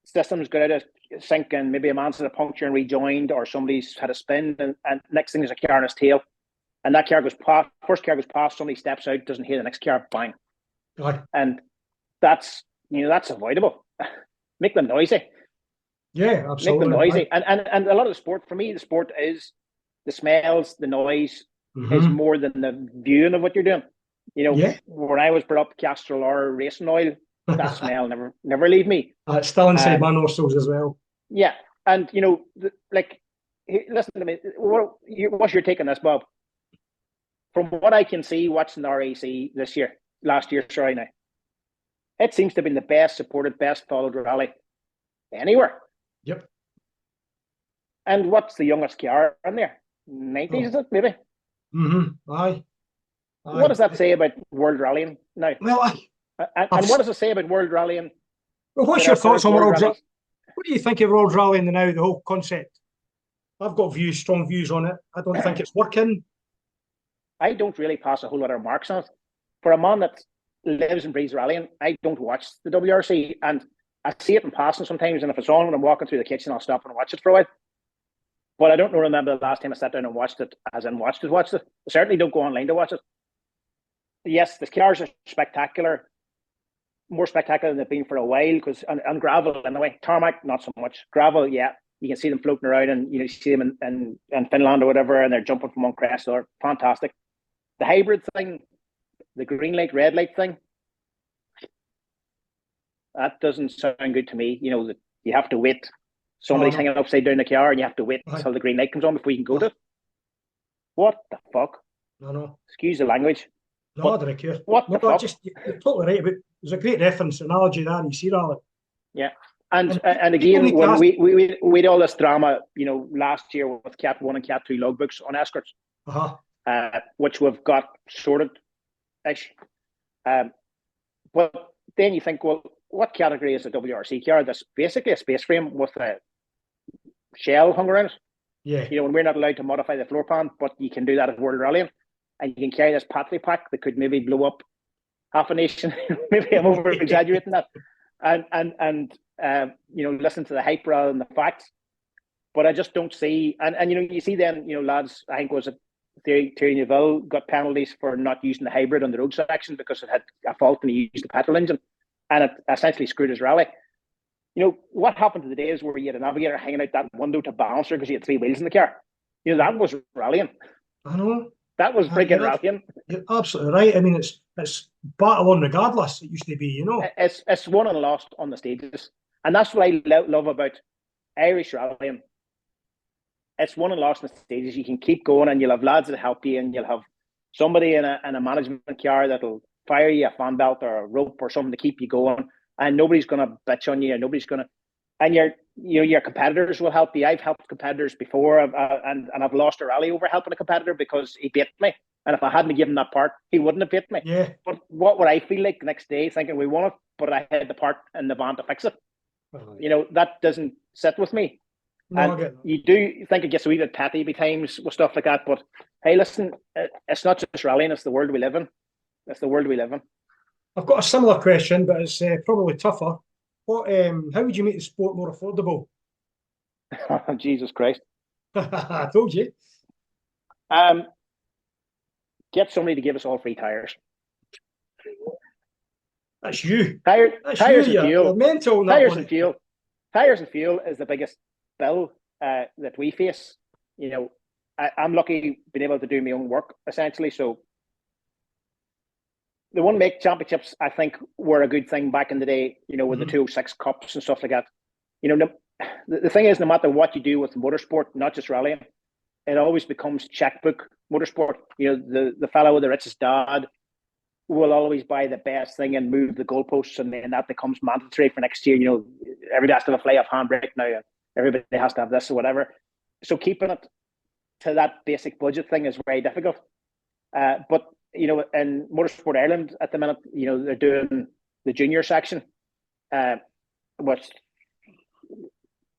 systems got out of sync and maybe a man's had a puncture and rejoined, or somebody's had a spin, and next thing is a car on his tail. And that car goes past, first car goes past, somebody steps out, doesn't hear the next car, bang. God. And that's avoidable. Make them noisy. Yeah, absolutely. Make them noisy. And a lot of the sport, for me, the sport is the smells, the noise is more than the viewing of what you're doing. When I was brought up Castrol or racing oil, that smell never leave me. It's still inside my nostrils as well. Yeah. And, listen to me. What's your take on this, Bob? From what I can see watching the RAC last year, now, it seems to have been the best supported, best followed rally anywhere. Yep. And what's the youngest car in there? 90s, is it, maybe? Mm-hmm. Aye. What does that say about World Rallying now? Well, and what does it say about World Rallying? Well, what's your thoughts on World Rallying? What do you think of World Rallying now, the whole concept? I've got strong views on it. I don't think it's working. I don't really pass a whole lot of marks on it. For a man that lives and breathes rallying, I don't watch the WRC, and I see it in passing sometimes, and if it's on when I'm walking through the kitchen, I'll stop and watch it for a while. But I don't remember the last time I sat down and watched it, as in watched it. I certainly don't go online to watch it. Yes, the cars are spectacular. more spectacular than they've been for a while because on gravel anyway. Tarmac, not so much. Gravel, yeah, you can see them floating around, and you see them in Finland or whatever, and they're jumping from one crest to another. Fantastic. The hybrid thing, the green light, red light thing, that doesn't sound good to me. That you have to wait. Somebody's hanging upside down the car, and you have to wait until the green light comes on before you can go to it. What the fuck? No. Excuse the language. No, I don't care. What the fuck? You're totally right about. There's a great reference analogy there. You see that? Yeah, and again, when we had all this drama, last year with Cat 1 and Cat 2 logbooks on escorts, which we've got sorted-ish. But then you think, well, what category is a WRC car? That's basically a space frame with a shell hung around it. Yeah. When we're not allowed to modify the floor pan, but you can do that at World Rallying, and you can carry this Patley pack that could maybe blow up half a nation. Maybe I'm over exaggerating that, and listen to the hype rather than the facts. But I just don't see, and you see then, lads, I think was it Thierry Neuville got penalties for not using the hybrid on the road section because it had a fault and he used the petrol engine, and it essentially screwed his rally. What happened to the days where you had a navigator hanging out that window to balance her because you had 3 wheels in the car? That was rallying. I know. That was freaking rallying. You're absolutely right. I mean, it's battle on regardless. It used to be, It's won and lost on the stages, and that's what I love about Irish rallying. It's won and lost on the stages. You can keep going, and you'll have lads that help you, and you'll have somebody in a management car that'll fire you a fan belt or a rope or something to keep you going. And nobody's going to bitch on you, and nobody's going to. And your competitors will help you. I've helped competitors before, and I've lost a rally over helping a competitor because he bit me. And if I hadn't given that part, he wouldn't have bit me. Yeah. But what would I feel like the next day, thinking we won it, but I had the part in the van to fix it? That doesn't sit with me. No, and you do think it gets a wee bit petty by times with stuff like that. But hey, listen, it's not just rallying; it's the world we live in. It's the world we live in. I've got a similar question, but it's probably tougher. How would you make the sport more affordable? Jesus Christ! I told you. Get somebody to give us all free tires. That's you. Tires and fuel. You're mental. Tires and fuel. Tires and fuel is the biggest bill that we face. I'm lucky being able to do my own work essentially. So the one make championships, I think, were a good thing back in the day. With the 206 cups and stuff like that. The thing is, no matter what you do with motorsport, not just rallying, it always becomes checkbook motorsport. The fellow with the richest dad will always buy the best thing and move the goalposts, and then that becomes mandatory for next year. Everybody has to have a fly-off handbrake now. Everybody has to have this or whatever. So keeping it to that basic budget thing is very difficult. But in Motorsport Ireland at the minute, they're doing the junior section, what's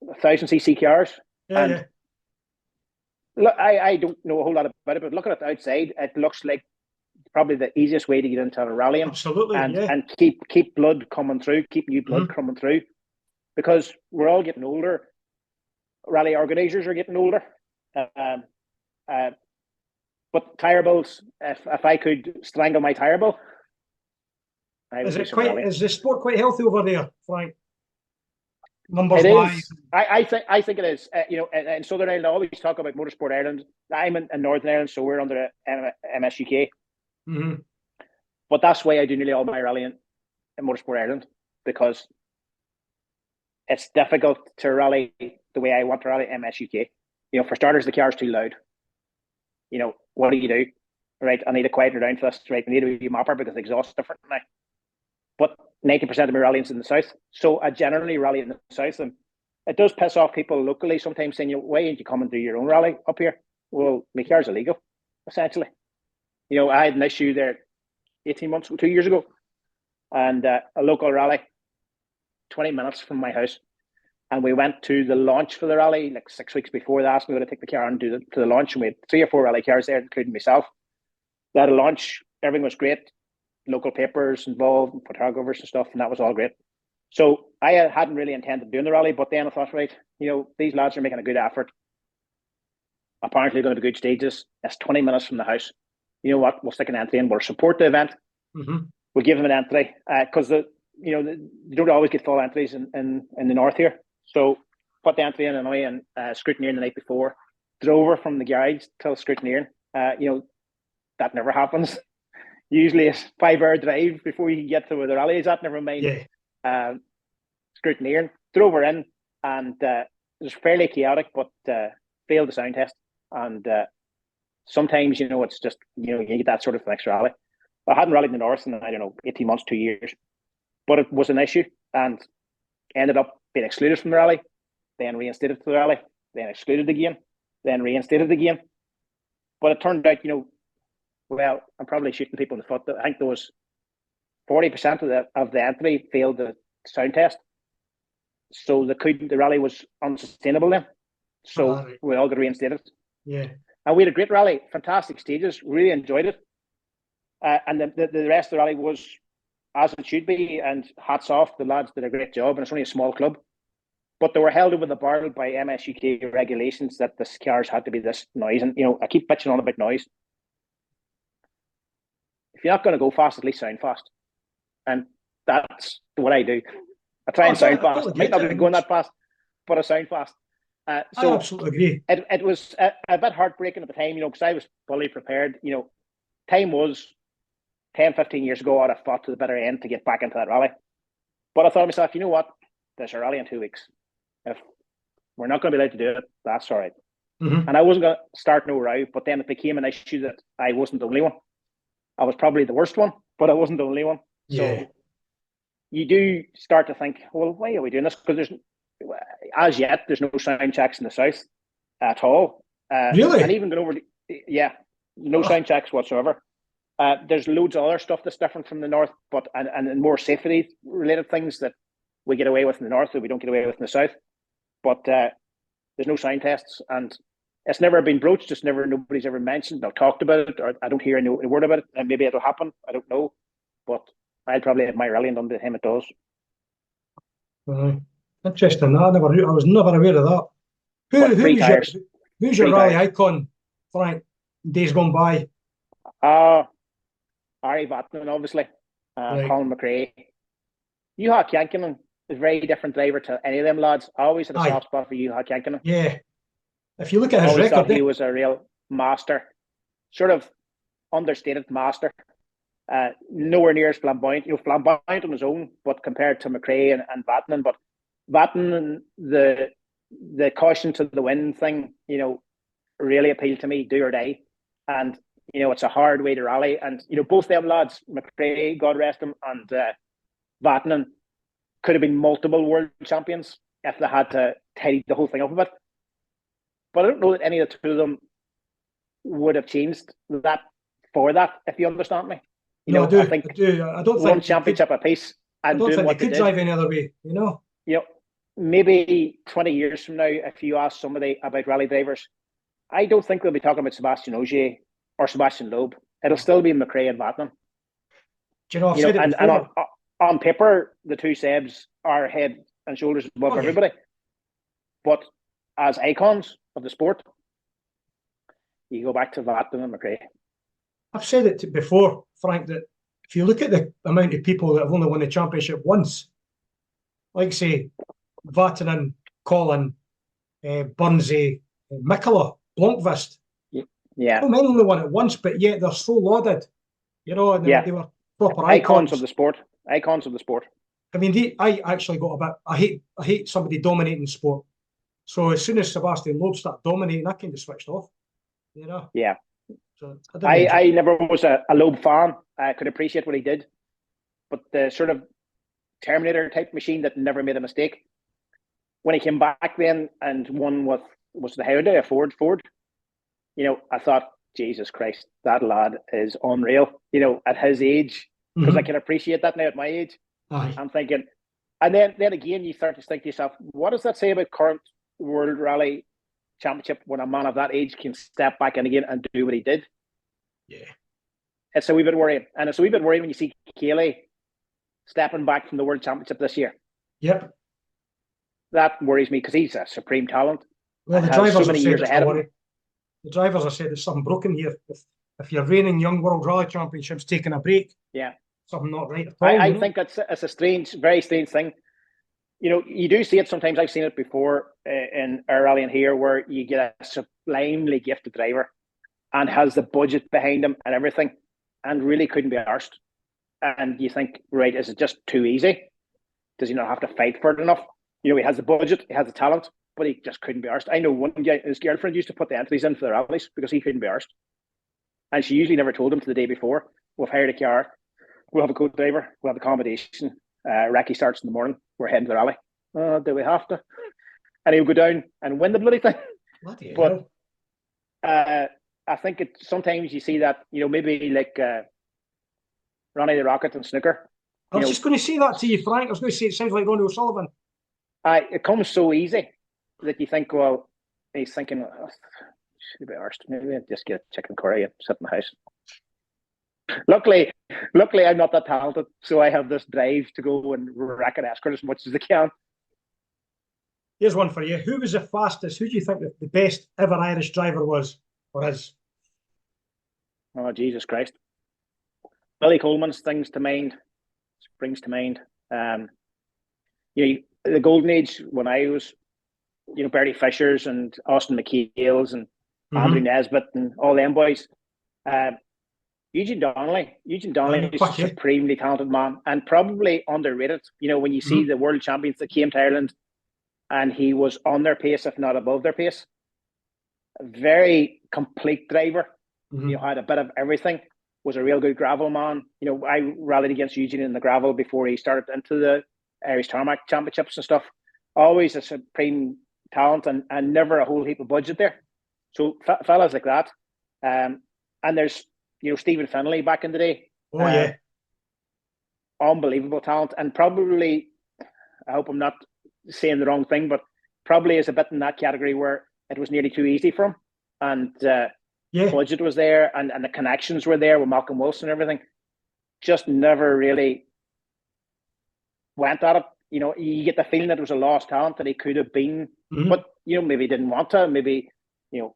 1,000cc cars. Yeah. Look, I don't know a whole lot about it, but looking at the outside, it looks like probably the easiest way to get into a rallying. Absolutely, and keep blood coming through, keep new blood coming through, because we're all getting older. Rally organisers are getting older. But tire bills, if I could strangle my tire bill, is the sport quite healthy over there, Frank? Numbers it wise, is. I think it is. In Southern Ireland, I always talk about Motorsport Ireland. I'm in Northern Ireland, so we're under MSUK. Mm-hmm. But that's why I do nearly all my rallying in Motorsport Ireland, because it's difficult to rally the way I want to rally MSUK. For starters, the car's too loud. What do? Right, I need to quieten her down for this. Right, I need a wee mopper because the exhaust is different now. But 90% of my rallying's in the south, so I generally rally in the south, and it does piss off people locally sometimes saying, "Why ain't you come and do your own rally up here?" Well, my car's illegal, essentially. I had an issue there 2 years ago, and a local rally, 20 minutes from my house, and we went to the launch for the rally like 6 weeks before. They asked me to take the car and do the launch, and we had 3 or 4 rally cars there, including myself. They had a launch, everything was great. Local papers involved, and photographers and stuff, and that was all great. So I hadn't really intended doing the rally, but then I thought, right, these lads are making a good effort. Apparently going to be good stages. It's 20 minutes from the house. You know what? We'll stick an entry in. We'll support the event. Mm-hmm. We'll give them an entry because the you don't always get full entries in the north here. So put the entry in anyway, and scrutineering the night before, drove over from the garage till scrutineering. That never happens. Usually it's 5-hour drive before you can get to where the rally is at, never mind scrutineering. Drove her in, and it was fairly chaotic, but failed the sound test. And sometimes, it's just, you get that sort of next rally. I hadn't rallied in the north in, 18 months, 2 years. But it was an issue, and ended up being excluded from the rally, then reinstated to the rally, then excluded again, then reinstated again. But it turned out, well, I'm probably shooting people in the foot. I think there was 40% of the entry failed the sound test. So the rally was unsustainable then. So we all got reinstated. Yeah. And we had a great rally, fantastic stages, really enjoyed it. And the rest of the rally was as it should be, and hats off, the lads did a great job, and it's only a small club. But they were held over the barrel by MSUK regulations that the cars had to be this noise. And, I keep bitching on about noise. If you're not going to go fast, at least sound fast. And that's what I do. I try and sound fast. I might not be going that fast, but I sound fast. I absolutely agree. It was a bit heartbreaking at the time, because I was fully prepared. Time was 10, 15 years ago, I'd have fought to the bitter end to get back into that rally. But I thought to myself, you know what? There's a rally in 2 weeks. If we're not going to be allowed to do it, that's all right. Mm-hmm. And I wasn't going to start no row, but then it became an issue that I wasn't the only one. I was probably the worst one, but I wasn't the only one. Yeah. So you do start to think, well, why are we doing this? Because as yet, there's no sound checks in the south at all. Really? And even going over, no sound checks whatsoever. There's loads of other stuff that's different from the north, but and more safety related things that we get away with in the north that we don't get away with in the south. But there's no sound tests, and it's never been broached. It's nobody's ever mentioned or talked about it, or I don't hear any word about it. And maybe it'll happen. I don't know, but I'd probably have my rally, and under him it does. Interesting. I was never aware of that. Who's your rally icon, Frank? Days gone by. Ari Vatanen, obviously. Colin McRae. Juha Kienkinen is a very different driver to any of them lads. I always had a soft spot for Juha Kienkinen. Yeah. If you look at his record, thought he was a real master, sort of understated master. Nowhere near as flamboyant. Flamboyant on his own, but compared to McRae and Vatanen. But Vatanen, the caution to the wind thing, really appealed to me, do or die. And it's a hard way to rally. And, both them lads, McRae, God rest him, and Vatanen, could have been multiple world champions if they had to tidy the whole thing up a bit. But I don't know that any of the two of them would have changed that for that, if you understand me. I don't think one championship apiece and doing what they did. Drive any other way, Maybe 20 years from now, if you ask somebody about rally drivers, I don't think they'll be talking about Sebastian Ogier or Sebastian Loeb. It'll still be McRae and Vatanen. Do I've said it before. And on paper, the two Sebs are head and shoulders above everybody. But as icons of the sport, you go back to Vatanen and McRae. I've said it before, Frank, that if you look at the amount of people that have only won the championship once, like say Vatanen, Colin, Burnsy, Mikkola, Blomqvist. Yeah. Many only won it once, but yet they're so lauded. They were proper icons of the sport. Icons of the sport. I mean, I actually got a bit. I hate somebody dominating sport. So as soon as Sebastian Loeb started dominating, I kind of switched off. Yeah. So I never was a Loeb fan. I could appreciate what he did, but the sort of Terminator type machine that never made a mistake. When he came back then and won with the Hyundai, a Ford. I thought, Jesus Christ, that lad is unreal. At his age, because I can appreciate that now at my age. Aye. I'm thinking, and then again, you start to think to yourself, what does that say about current World Rally Championship when a man of that age can step back in again and do what he did? Yeah, it's a wee bit worrying, and it's a wee bit worrying when you see Cayley stepping back from the World Championship this year. Yep, that worries me because he's a supreme talent. Well, the drivers so many years ahead of him. The drivers have said there's something broken here. If your reigning young World Rally Championships taking a break, yeah, something not right at all. I think it's a strange, very strange thing. You know, you do see it sometimes. I've seen it before in our rallying here, where you get a sublimely gifted driver and has the budget behind him and everything, and really couldn't be arsed. And you think, right, is it just too easy? Does he not have to fight for it enough? You know, he has the budget, he has the talent, but he just couldn't be arsed. I know one guy, his girlfriend used to put the entries in for the rallies because he couldn't be arsed. And she usually never told him to the day before, we've hired a car, we'll have a co-driver, we'll have accommodation. Recce starts in the morning, we're heading to the rally. Do we have to? And he'll go down and win the bloody thing. But I think it sometimes you see that, you know, maybe like Ronnie the Rocket and snooker. I was just going to say that to you, Frank. I was going to say it sounds like Ronnie O'Sullivan. It comes so easy that you think, well, he's thinking, should be arsed. Maybe I'll just get chicken curry and sit in the house. Luckily, I'm not that talented, so I have this drive to go and racket escort as much as I can. Here's one for you. Who was the fastest? Who do you think the best ever Irish driver was or is? Oh, Jesus Christ. Billy Coleman springs to mind. You know, the golden age when I was, you know, Bertie Fishers and Austin McHale's and Andrew Nesbitt and all them boys. Eugene Donnelly is a supremely talented man and probably underrated. You know, when you see the world champions that came to Ireland and he was on their pace, if not above their pace. A very complete driver. You know, had a bit of everything. Was a real good gravel man. You know, I rallied against Eugene in the gravel before he started into the Irish Tarmac Championships and stuff. Always a supreme talent and never a whole heap of budget there. So fellas like that. And there's, you know, Stephen Finlay back in the day. Oh, yeah. Unbelievable talent. And probably, I hope I'm not saying the wrong thing, but probably is a bit in that category where it was nearly too easy for him. And budget was there and the connections were there with Malcolm Wilson and everything. Just never really went at it. You know, you get the feeling that it was a lost talent that he could have been, but, you know, maybe he didn't want to. Maybe, you know,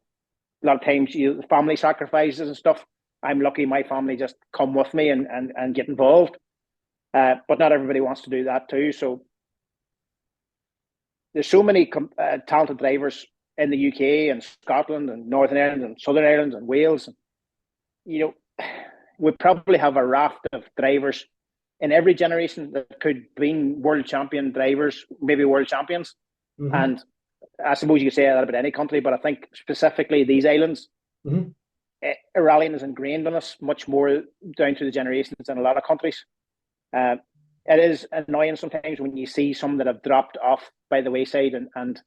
a lot of times family sacrifices and stuff. I'm lucky my family just come with me and get involved. But not everybody wants to do that too. So there's so many talented drivers in the UK and Scotland and Northern Ireland and Southern Ireland and Wales. You know, we probably have a raft of drivers in every generation that could be world champion drivers, maybe world champions. And I suppose you could say that about any country, but I think specifically these islands, rallying is ingrained in us much more down through the generations than a lot of countries. It is annoying sometimes when you see some that have dropped off by the wayside and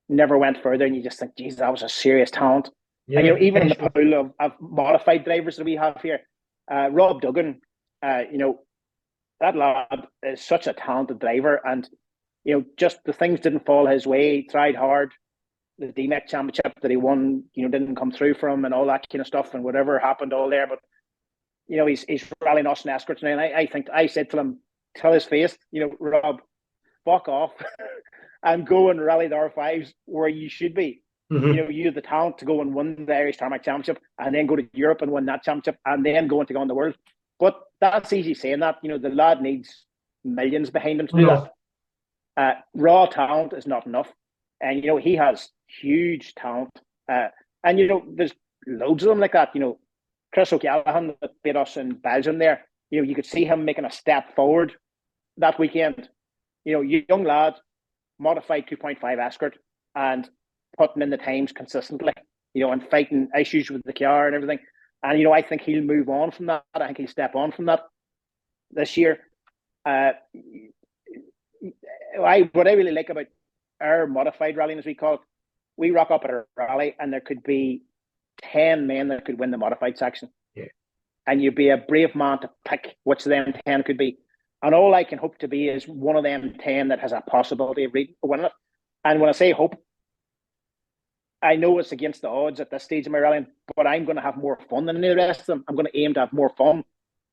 never went further, and you just think, geez, that was a serious talent. Yeah, and, you know, even in the pool of modified drivers that we have here, Rob Duggan, you know, that lad is such a talented driver, and, you know, just the things didn't fall his way. He tried hard. The DMEC championship that he won, you know, didn't come through for him and all that kind of stuff, and whatever happened all there. But, you know, he's rallying Austin Escorts now, and I think I said to him, tell his face, you know, Rob, fuck off and go and rally the R5s where you should be. You know, you have the talent to go and win the Irish Tarmac Championship and then go to Europe and win that championship and then go on to go on the world. But that's easy saying that. You know, the lad needs millions behind him to do that. Raw talent is not enough. And, you know, he has huge talent. And, you know, there's loads of them like that. You know, Chris O'Callaghan that beat us in Belgium there, you know, you could see him making a step forward that weekend. You know, young lad, modified 2.5 Escort and putting in the times consistently, you know, and fighting issues with the car and everything. And, you know, I think he'll move on from that. I think he'll step on from that this year. What I really like about our modified rallying, as we call it, we rock up at a rally and there could be 10 men that could win the modified section. Yeah. And you'd be a brave man to pick which of them 10 could be. And all I can hope to be is one of them 10 that has a possibility of winning it. And when I say hope, I know it's against the odds at this stage of my rallying, but I'm going to have more fun than the rest of them. I'm going to aim to have more fun.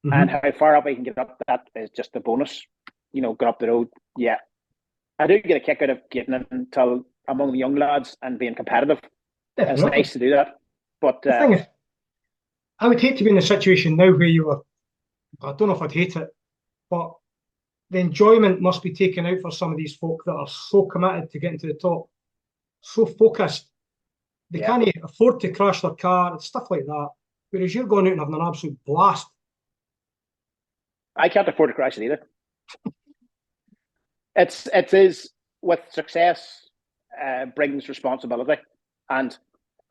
And how far up I can get up, that is just a bonus. You know, get up the road. Yeah. I do get a kick out of getting until among the young lads and being competitive. It's nice to do that. But the thing is, I would hate to be in a situation now where you were I don't know if I'd hate it, but the enjoyment must be taken out for some of these folk that are so committed to getting to the top, so focused. They can't afford to crash their car and stuff like that. Whereas you're going out and having an absolute blast. I can't afford to crash it either. It is with success brings responsibility, and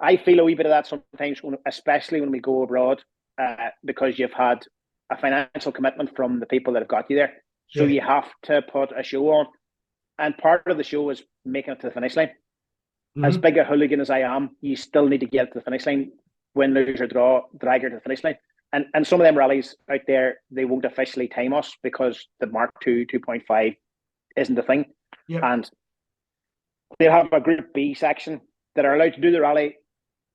I feel a wee bit of that sometimes, especially when we go abroad, because you've had a financial commitment from the people that have got you there. So you have to put a show on, and part of the show is making it to the finish line. As big a hooligan as I am, you still need to get to the finish line, win, lose or draw, drag her to the finish line. And some of them rallies out there, they won't officially time us because the Mark 2, 2.5 isn't a thing. And they'll have a Group B section that are allowed to do the rally,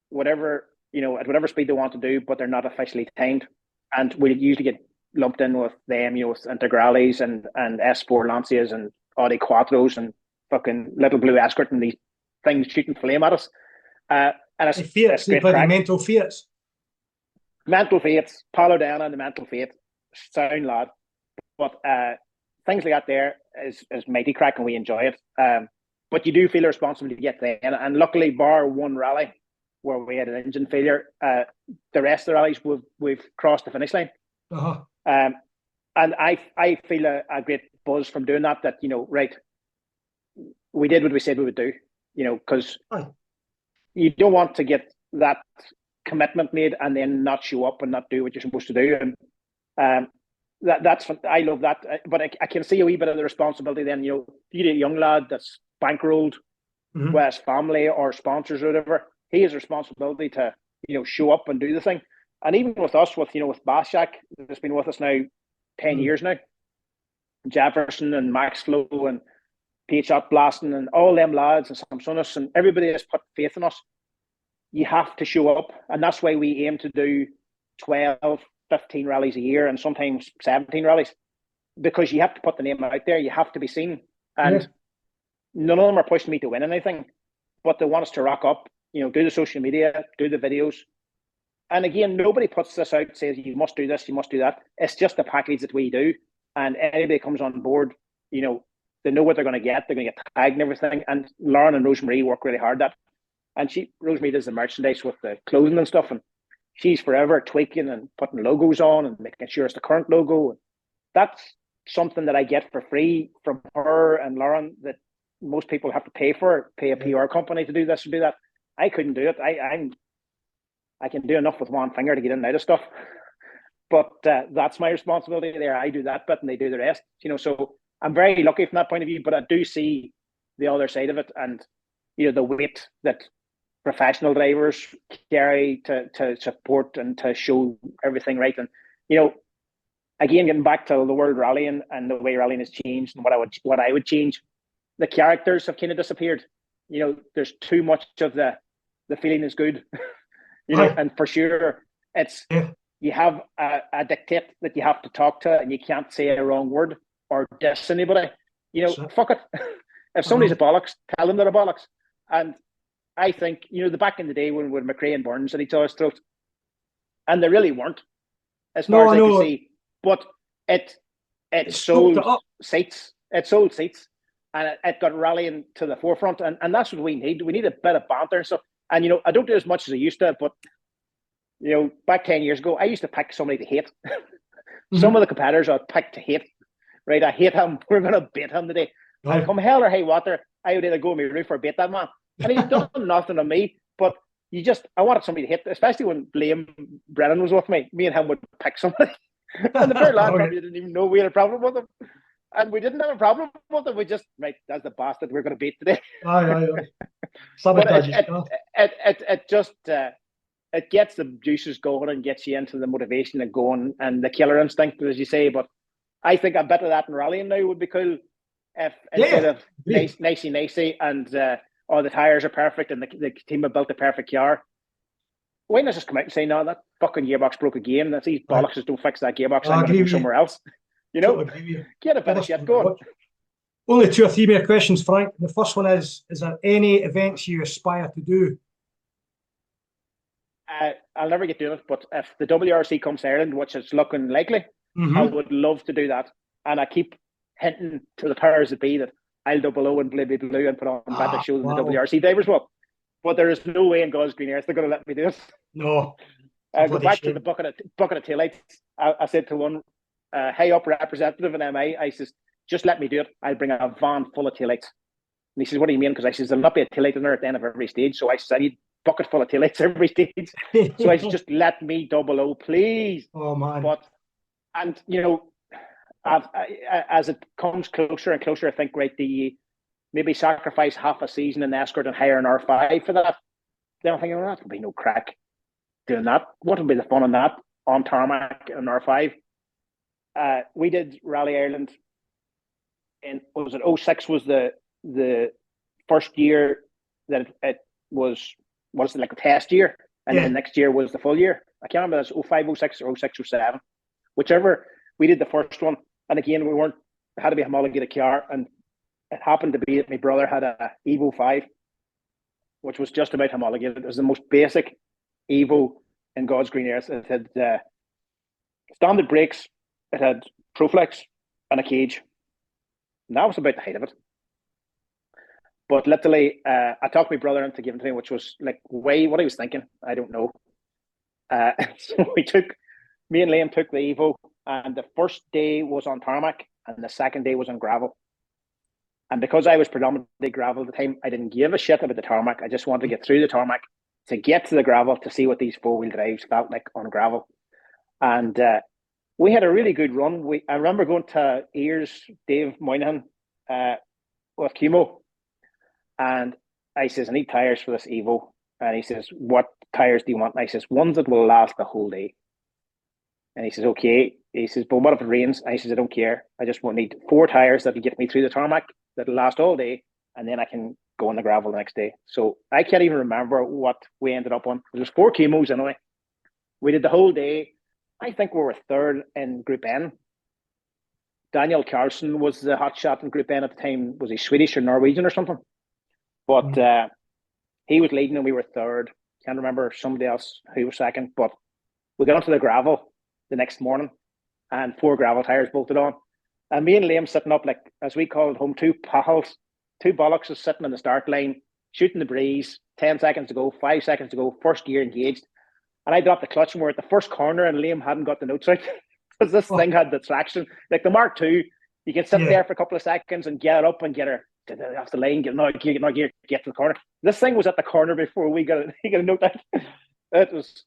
whatever, at whatever speed they want to do, but they're not officially timed. And we usually get lumped in with them, with Integrales and S4 Lancias and Audi Quattros and fucking Little Blue Escort and these things shooting flame at us. And it's Fiats, great crack. mental Fiats. Mental Fates, Paulo Dana and the Mental Fate, sound lad. But things like that there is mighty crack and we enjoy it. But you do feel a responsibility to get there. And luckily, bar one rally where we had an engine failure, the rest of the rallies we've crossed the finish line. And I feel a great buzz from doing that, right, we did what we said we would do, because you don't want to get that commitment made and then not show up and not do what you're supposed to do. And that's I love that. But I can see a wee bit of the responsibility then, you need a young lad that's bankrolled with his family or sponsors or whatever. He has a responsibility to, show up and do the thing. And even with us, with Basak, that's been with us now 10 years now, Jefferson and Max Flow and Pete Shot Blasting and all them lads and Samsonis and everybody has put faith in us. You have to show up. And that's why we aim to do 12, 15 rallies a year and sometimes 17 rallies, because you have to put the name out there. You have to be seen. And none of them are pushing me to win anything, but they want us to rock up, do the social media, do the videos. And again, nobody puts this out, says you must do this, you must do that. It's just the package that we do. And anybody comes on board, they know what they're going to get. They're going to get tagged and everything. And Lauren and Rosemary work really hard at that. And Rosemary does the merchandise with the clothing and stuff. And she's forever tweaking and putting logos on and making sure it's the current logo. That's something that I get for free from her and Lauren that most people have to pay a PR company to do this or do that. I couldn't do it. I can do enough with one finger to get in and out of stuff. But that's my responsibility there. I do that bit and they do the rest. So I'm very lucky from that point of view, but I do see the other side of it and, the weight that professional drivers carry to support and to show everything right. And, again, getting back to the world rallying and the way rallying has changed and what I would change, the characters have kind of disappeared. There's too much of the feeling is good, and for sure it's, you have a dictate that you have to talk to and you can't say a wrong word or diss anybody. Fuck it. If somebody's a bollocks, tell them they're a bollocks. And I think, the back in the day when McRae and Burns at each other's throats, and they really weren't, as far as I can see. But it sold seats. It sold seats, and it got rallying to the forefront. And that's what we need. We need a bit of banter and stuff. And I don't do as much as I used to, but back 10 years ago, I used to pick somebody to hate. Some of the competitors I picked to hate. Right, I hate him. We're gonna beat him today. And come hell or high water, I would either go on my roof or beat that man. And he's done nothing to me. But I wanted somebody to hit, especially when Liam Brennan was with me. Me and him would pick somebody. And the poor lad probably didn't even know we had a problem with him. And we didn't have a problem with him. We just, right, that's the bastard we're going to beat today. Sabotage. It gets the juices going and gets you into the motivation and going and the killer instinct, as you say. But I think a bit of that in rallying now would be cool. If instead of nicey and the tires are perfect and the team have built the perfect car, why not just come out and say, no, that fucking gearbox broke again. That's these bollocks don't fix that gearbox. I'm going to go somewhere else. Get a bit of shit going. Only 2 or 3 more questions, Frank. The first one is there any events you aspire to do? I'll never get doing it, but if the WRC comes to Ireland, which is looking likely, Mm-hmm. I would love to do that. And I keep hinting to the powers that be that I'll double O and Blibby Blue and put on better show than the WRC drivers will. But there is no way in God's green earth they're going to let me do it. No. Go back to the bucket of taillights. I said to one high up representative in MI, I says, just let me do it. I'll bring a van full of taillights. And he says, what do you mean? Because I says, there'll not be a taillight in there at the end of every stage. So I said, I need a bucket full of taillights every stage. So I said, just let me double O, please. Oh, man. But, and, you know, as it comes closer and closer, I think, right, the maybe sacrifice half a season in Escort and hire an R5 for that. Then I'm thinking, well, that would be no crack doing that. What would be the fun in that on tarmac and R5? We did Rally Ireland in, what was it, 06 was the first year that it was, what is it, like a test year? And then next year was the full year. I can't remember if it was 05, 06 or 06 or 07. Whichever, we did the first one. And again, we weren't, it had to be a homologated car. And it happened to be that my brother had a Evo 5, which was just about homologated. It was the most basic Evo in God's green earth. It had standard brakes, it had Proflex and a cage. And that was about the height of it. But literally, I talked my brother into giving to me, which was like way what I was thinking. I don't know. So me and Liam took the Evo, and the first day was on tarmac, and the second day was on gravel. And because I was predominantly gravel at the time, I didn't give a shit about the tarmac. I just wanted to get through the tarmac to get to the gravel to see what these four-wheel drives felt like on gravel. And we had a really good run. I remember going to Ears, Dave Moynihan, with Chemo. And I says, I need tyres for this Evo. And he says, what tyres do you want? And I says, ones that will last the whole day. And he says, okay. He says, but what if it rains? And I says, I don't care. I just want need 4 tyres that will get me through the tarmac, that'll last all day. And then I can go on the gravel the next day. So I can't even remember what we ended up on. There was 4 Chemos anyway. We did the whole day. I think we were third in Group N. Daniel Carlson was the hot shot in Group N at the time. Was he Swedish or Norwegian or something? But he was leading and we were third. Can't remember somebody else who was second. But we got onto the gravel the next morning and 4 gravel tyres bolted on. And me and Liam sitting up, like, as we called home, 2 pals, 2 bollocks sitting on the start line, shooting the breeze, 10 seconds to go, 5 seconds to go, first gear engaged. And I dropped the clutch and we're at the first corner and Liam hadn't got the notes out because this thing had the traction. Like the Mark II, you can sit there for a couple of seconds and get it up and get her off the lane, get to the corner. This thing was at the corner before we got a note out. It was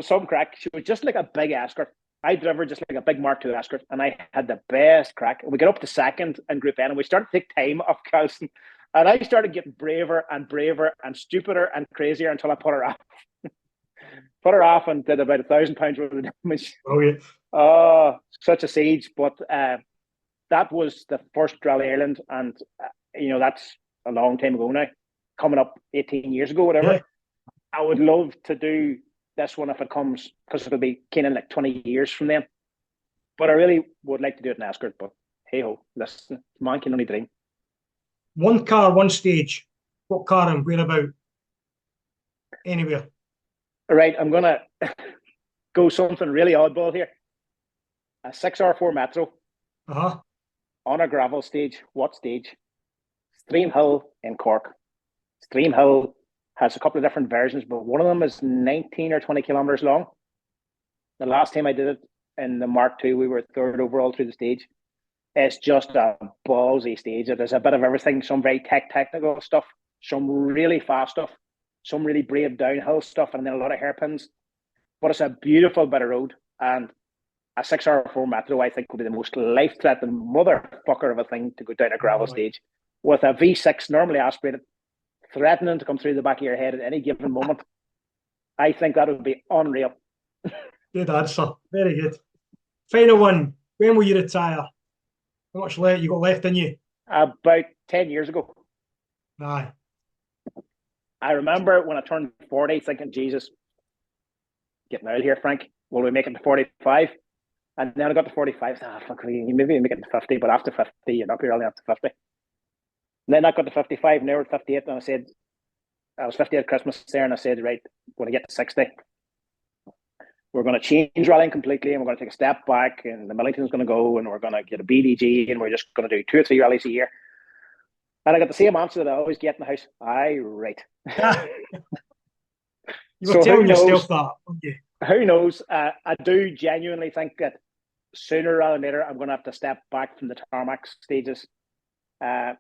some crack. She was just like a big Escort. I driver just like a big Mark II Escort, and I had the best crack. We got up to second in Group N, and we started to take time off Carlson. And I started getting braver and braver and stupider and crazier until I put her off. Put her off and did about £1,000 worth of damage. Oh, yeah. Oh, such a siege. But that was the first Rally Ireland, and that's a long time ago now, coming up 18 years ago, whatever. Yeah. I would love to do this one if it comes, because it'll be kind of like 20 years from then. But I really would like to do it in Escort, but hey ho, listen, man can only dream. One car, one stage. What car and where about? Anywhere. All right, I'm going to go something really oddball here. A 6R4 Metro. Uh-huh. On a gravel stage. What stage? Stream Hill in Cork. Stream Hill has a couple of different versions, but one of them is 19 or 20 kilometers long. The last time I did it in the Mark II, we were third overall through the stage. It's just a ballsy stage. There's a bit of everything, some very technical stuff, some really fast stuff, some really brave downhill stuff, and then a lot of hairpins. But it's a beautiful bit of road. And a 6R4 Metro, I think, will be the most life-threatening motherfucker of a thing to go down a gravel stage. With a V6 normally aspirated, threatening to come through the back of your head at any given moment. I think that would be unreal. Good answer. Very good. Final one. When will you retire? How much left you got left in you? About 10 years ago. Aye. I remember when I turned 40 thinking, Jesus, getting out of here, Frank. Will we make it to 45? And then I got to 45. Fuck, maybe make it to 50, but after 50, you're not really after 50. And then I got to 55, now we're at 58, and I said, I was 50 at Christmas there, and I said, right, when I get to 60, we're going to change rallying completely, and we're going to take a step back, and the Millington's going to go, and we're going to get a BDG, and we're just going to do 2 or 3 rallies a year. And I got the same answer that I always get in the house. Aye, right. You were telling yourself that, weren't you? Who knows? I do genuinely think that sooner rather than later, I'm going to have to step back from the tarmac stages. The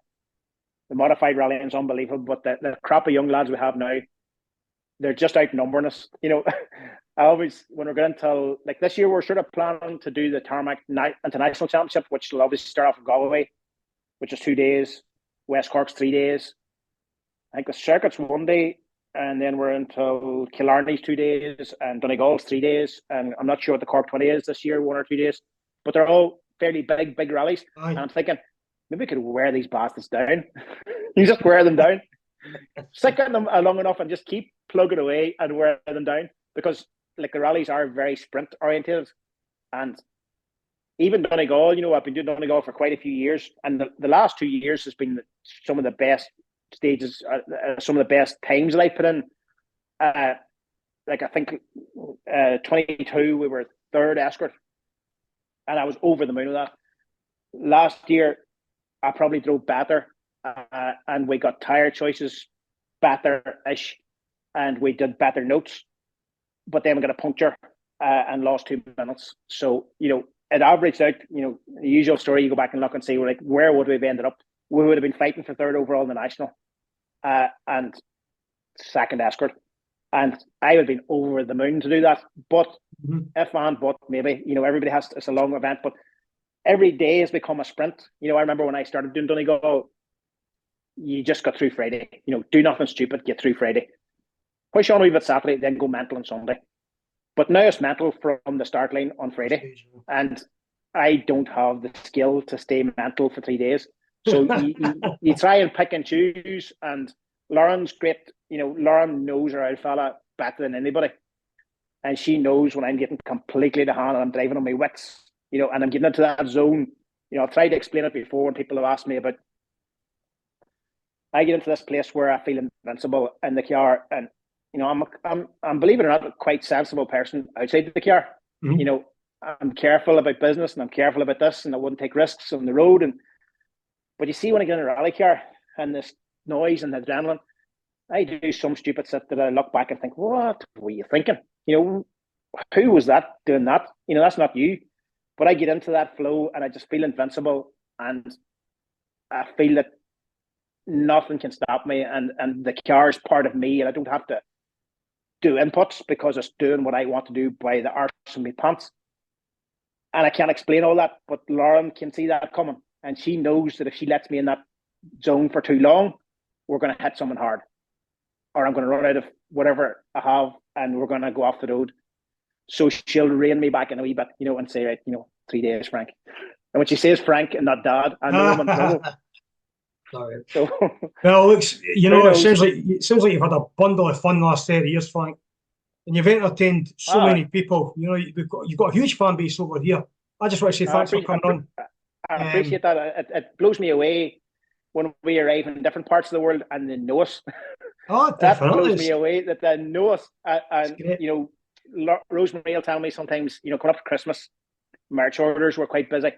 modified rallying is unbelievable, but the crop of young lads we have now, they're just outnumbering us. You know, I always, when we're going to, like this year, we're sort of planning to do the tarmac international championship, which will obviously start off in Galway, which is 2 days. West Cork's 3 days. I think the circuit's 1 day, and then we're until Killarney's 2 days, and Donegal's 3 days. And I'm not sure what the Cork 20 is this year, 1 or 2 days. But they're all fairly big rallies. Aye. And I'm thinking, maybe we could wear these bastards down. You just wear them down. Stick in them long enough and just keep plugging away and wear them down. Because like the rallies are very sprint oriented. And even Donegal, you know, I've been doing Donegal for quite a few years, and the last 2 years has been some of the best stages, some of the best times that I put in. Like I think 22, we were 3rd escort, and I was over the moon with that. Last year, I probably drove better, and we got tire choices better-ish, and we did better notes, but then we got a puncture and lost 2 minutes. So, you know, it averaged out, you know, the usual story, you go back and look and see, like, where would we have ended up? We would have been fighting for 3rd overall in the national and 2nd escort. And I would have been over the moon to do that. But but maybe, you know, everybody has, it's a long event, but every day has become a sprint. You know, I remember when I started doing Donegal, you just got through Friday. You know, do nothing stupid, get through Friday. Push on a wee bit Saturday, then go mental on Sunday. But now it's mental from the start line on Friday. And I don't have the skill to stay mental for 3 days. So you try and pick and choose. And Lauren's great. You know, Lauren knows her old fella better than anybody. And she knows when I'm getting completely to hand and I'm driving on my wits, you know, and I'm getting into that zone. You know, I've tried to explain it before when people have asked me about, I get into this place where I feel invincible in the car, and you know, I'm believe it or not, a quite sensible person outside the car. You know, I'm careful about business and I'm careful about this, and I wouldn't take risks on the road. But you see, when I get in a rally car and this noise and the adrenaline, I do some stupid shit that I look back and think, what were you thinking? You know, who was that doing that? You know, that's not you. But I get into that flow and I just feel invincible, and I feel that nothing can stop me, and the car is part of me, and I don't have to do inputs because it's doing what I want to do by the arse of my pants. And I can't explain all that, but Lauren can see that coming, and she knows that if she lets me in that zone for too long, we're going to hit someone hard, or I'm going to run out of whatever I have, and we're going to go off the road. So she'll rein me back in a wee bit, you know, and say, right, you know, 3 days, Frank. And when she says Frank and not Dad, I know I'm in trouble. Sorry. So, well, looks, you know, it sounds like you've had a bundle of fun the last 30 years, Frank, and you've entertained so many people. You know, you've got a huge fan base over here. I just want to say thanks for coming on. I appreciate that. It blows me away when we arrive in different parts of the world and they know us. Oh, that definitely. blows me away that they know us. And you know, Rosemary will tell me sometimes, you know, coming up for Christmas, March orders were quite busy,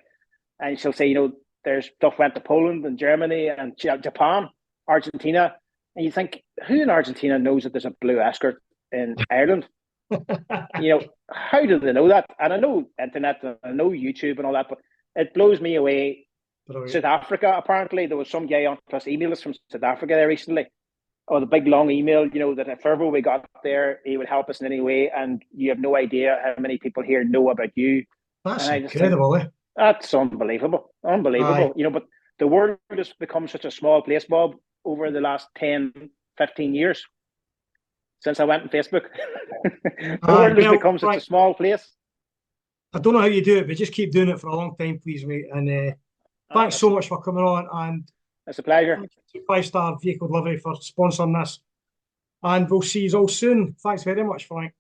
and she'll say, you know, there's stuff went to Poland and Germany and Japan, Argentina. And you think, who in Argentina knows that there's a blue escort in Ireland? You know, how do they know that? And I know internet and I know YouTube and all that, but it blows me away. South Africa, apparently, there was some guy on plus email us from South Africa there recently. Oh, the big long email, you know, that if ever we got there, he would help us in any way. And you have no idea how many people here know about you. That's incredible, eh? That's unbelievable. Unbelievable. Aye. You know, but the world has become such a small place, Bob, over the last 10, 15 years since I went on Facebook. The world has become such a small place. I don't know how you do it, but just keep doing it for a long time, please, mate. And thanks so much for coming on. And it's a pleasure. 5 Star Vehicle Delivery for sponsoring this. And we'll see you all soon. Thanks very much, Frank.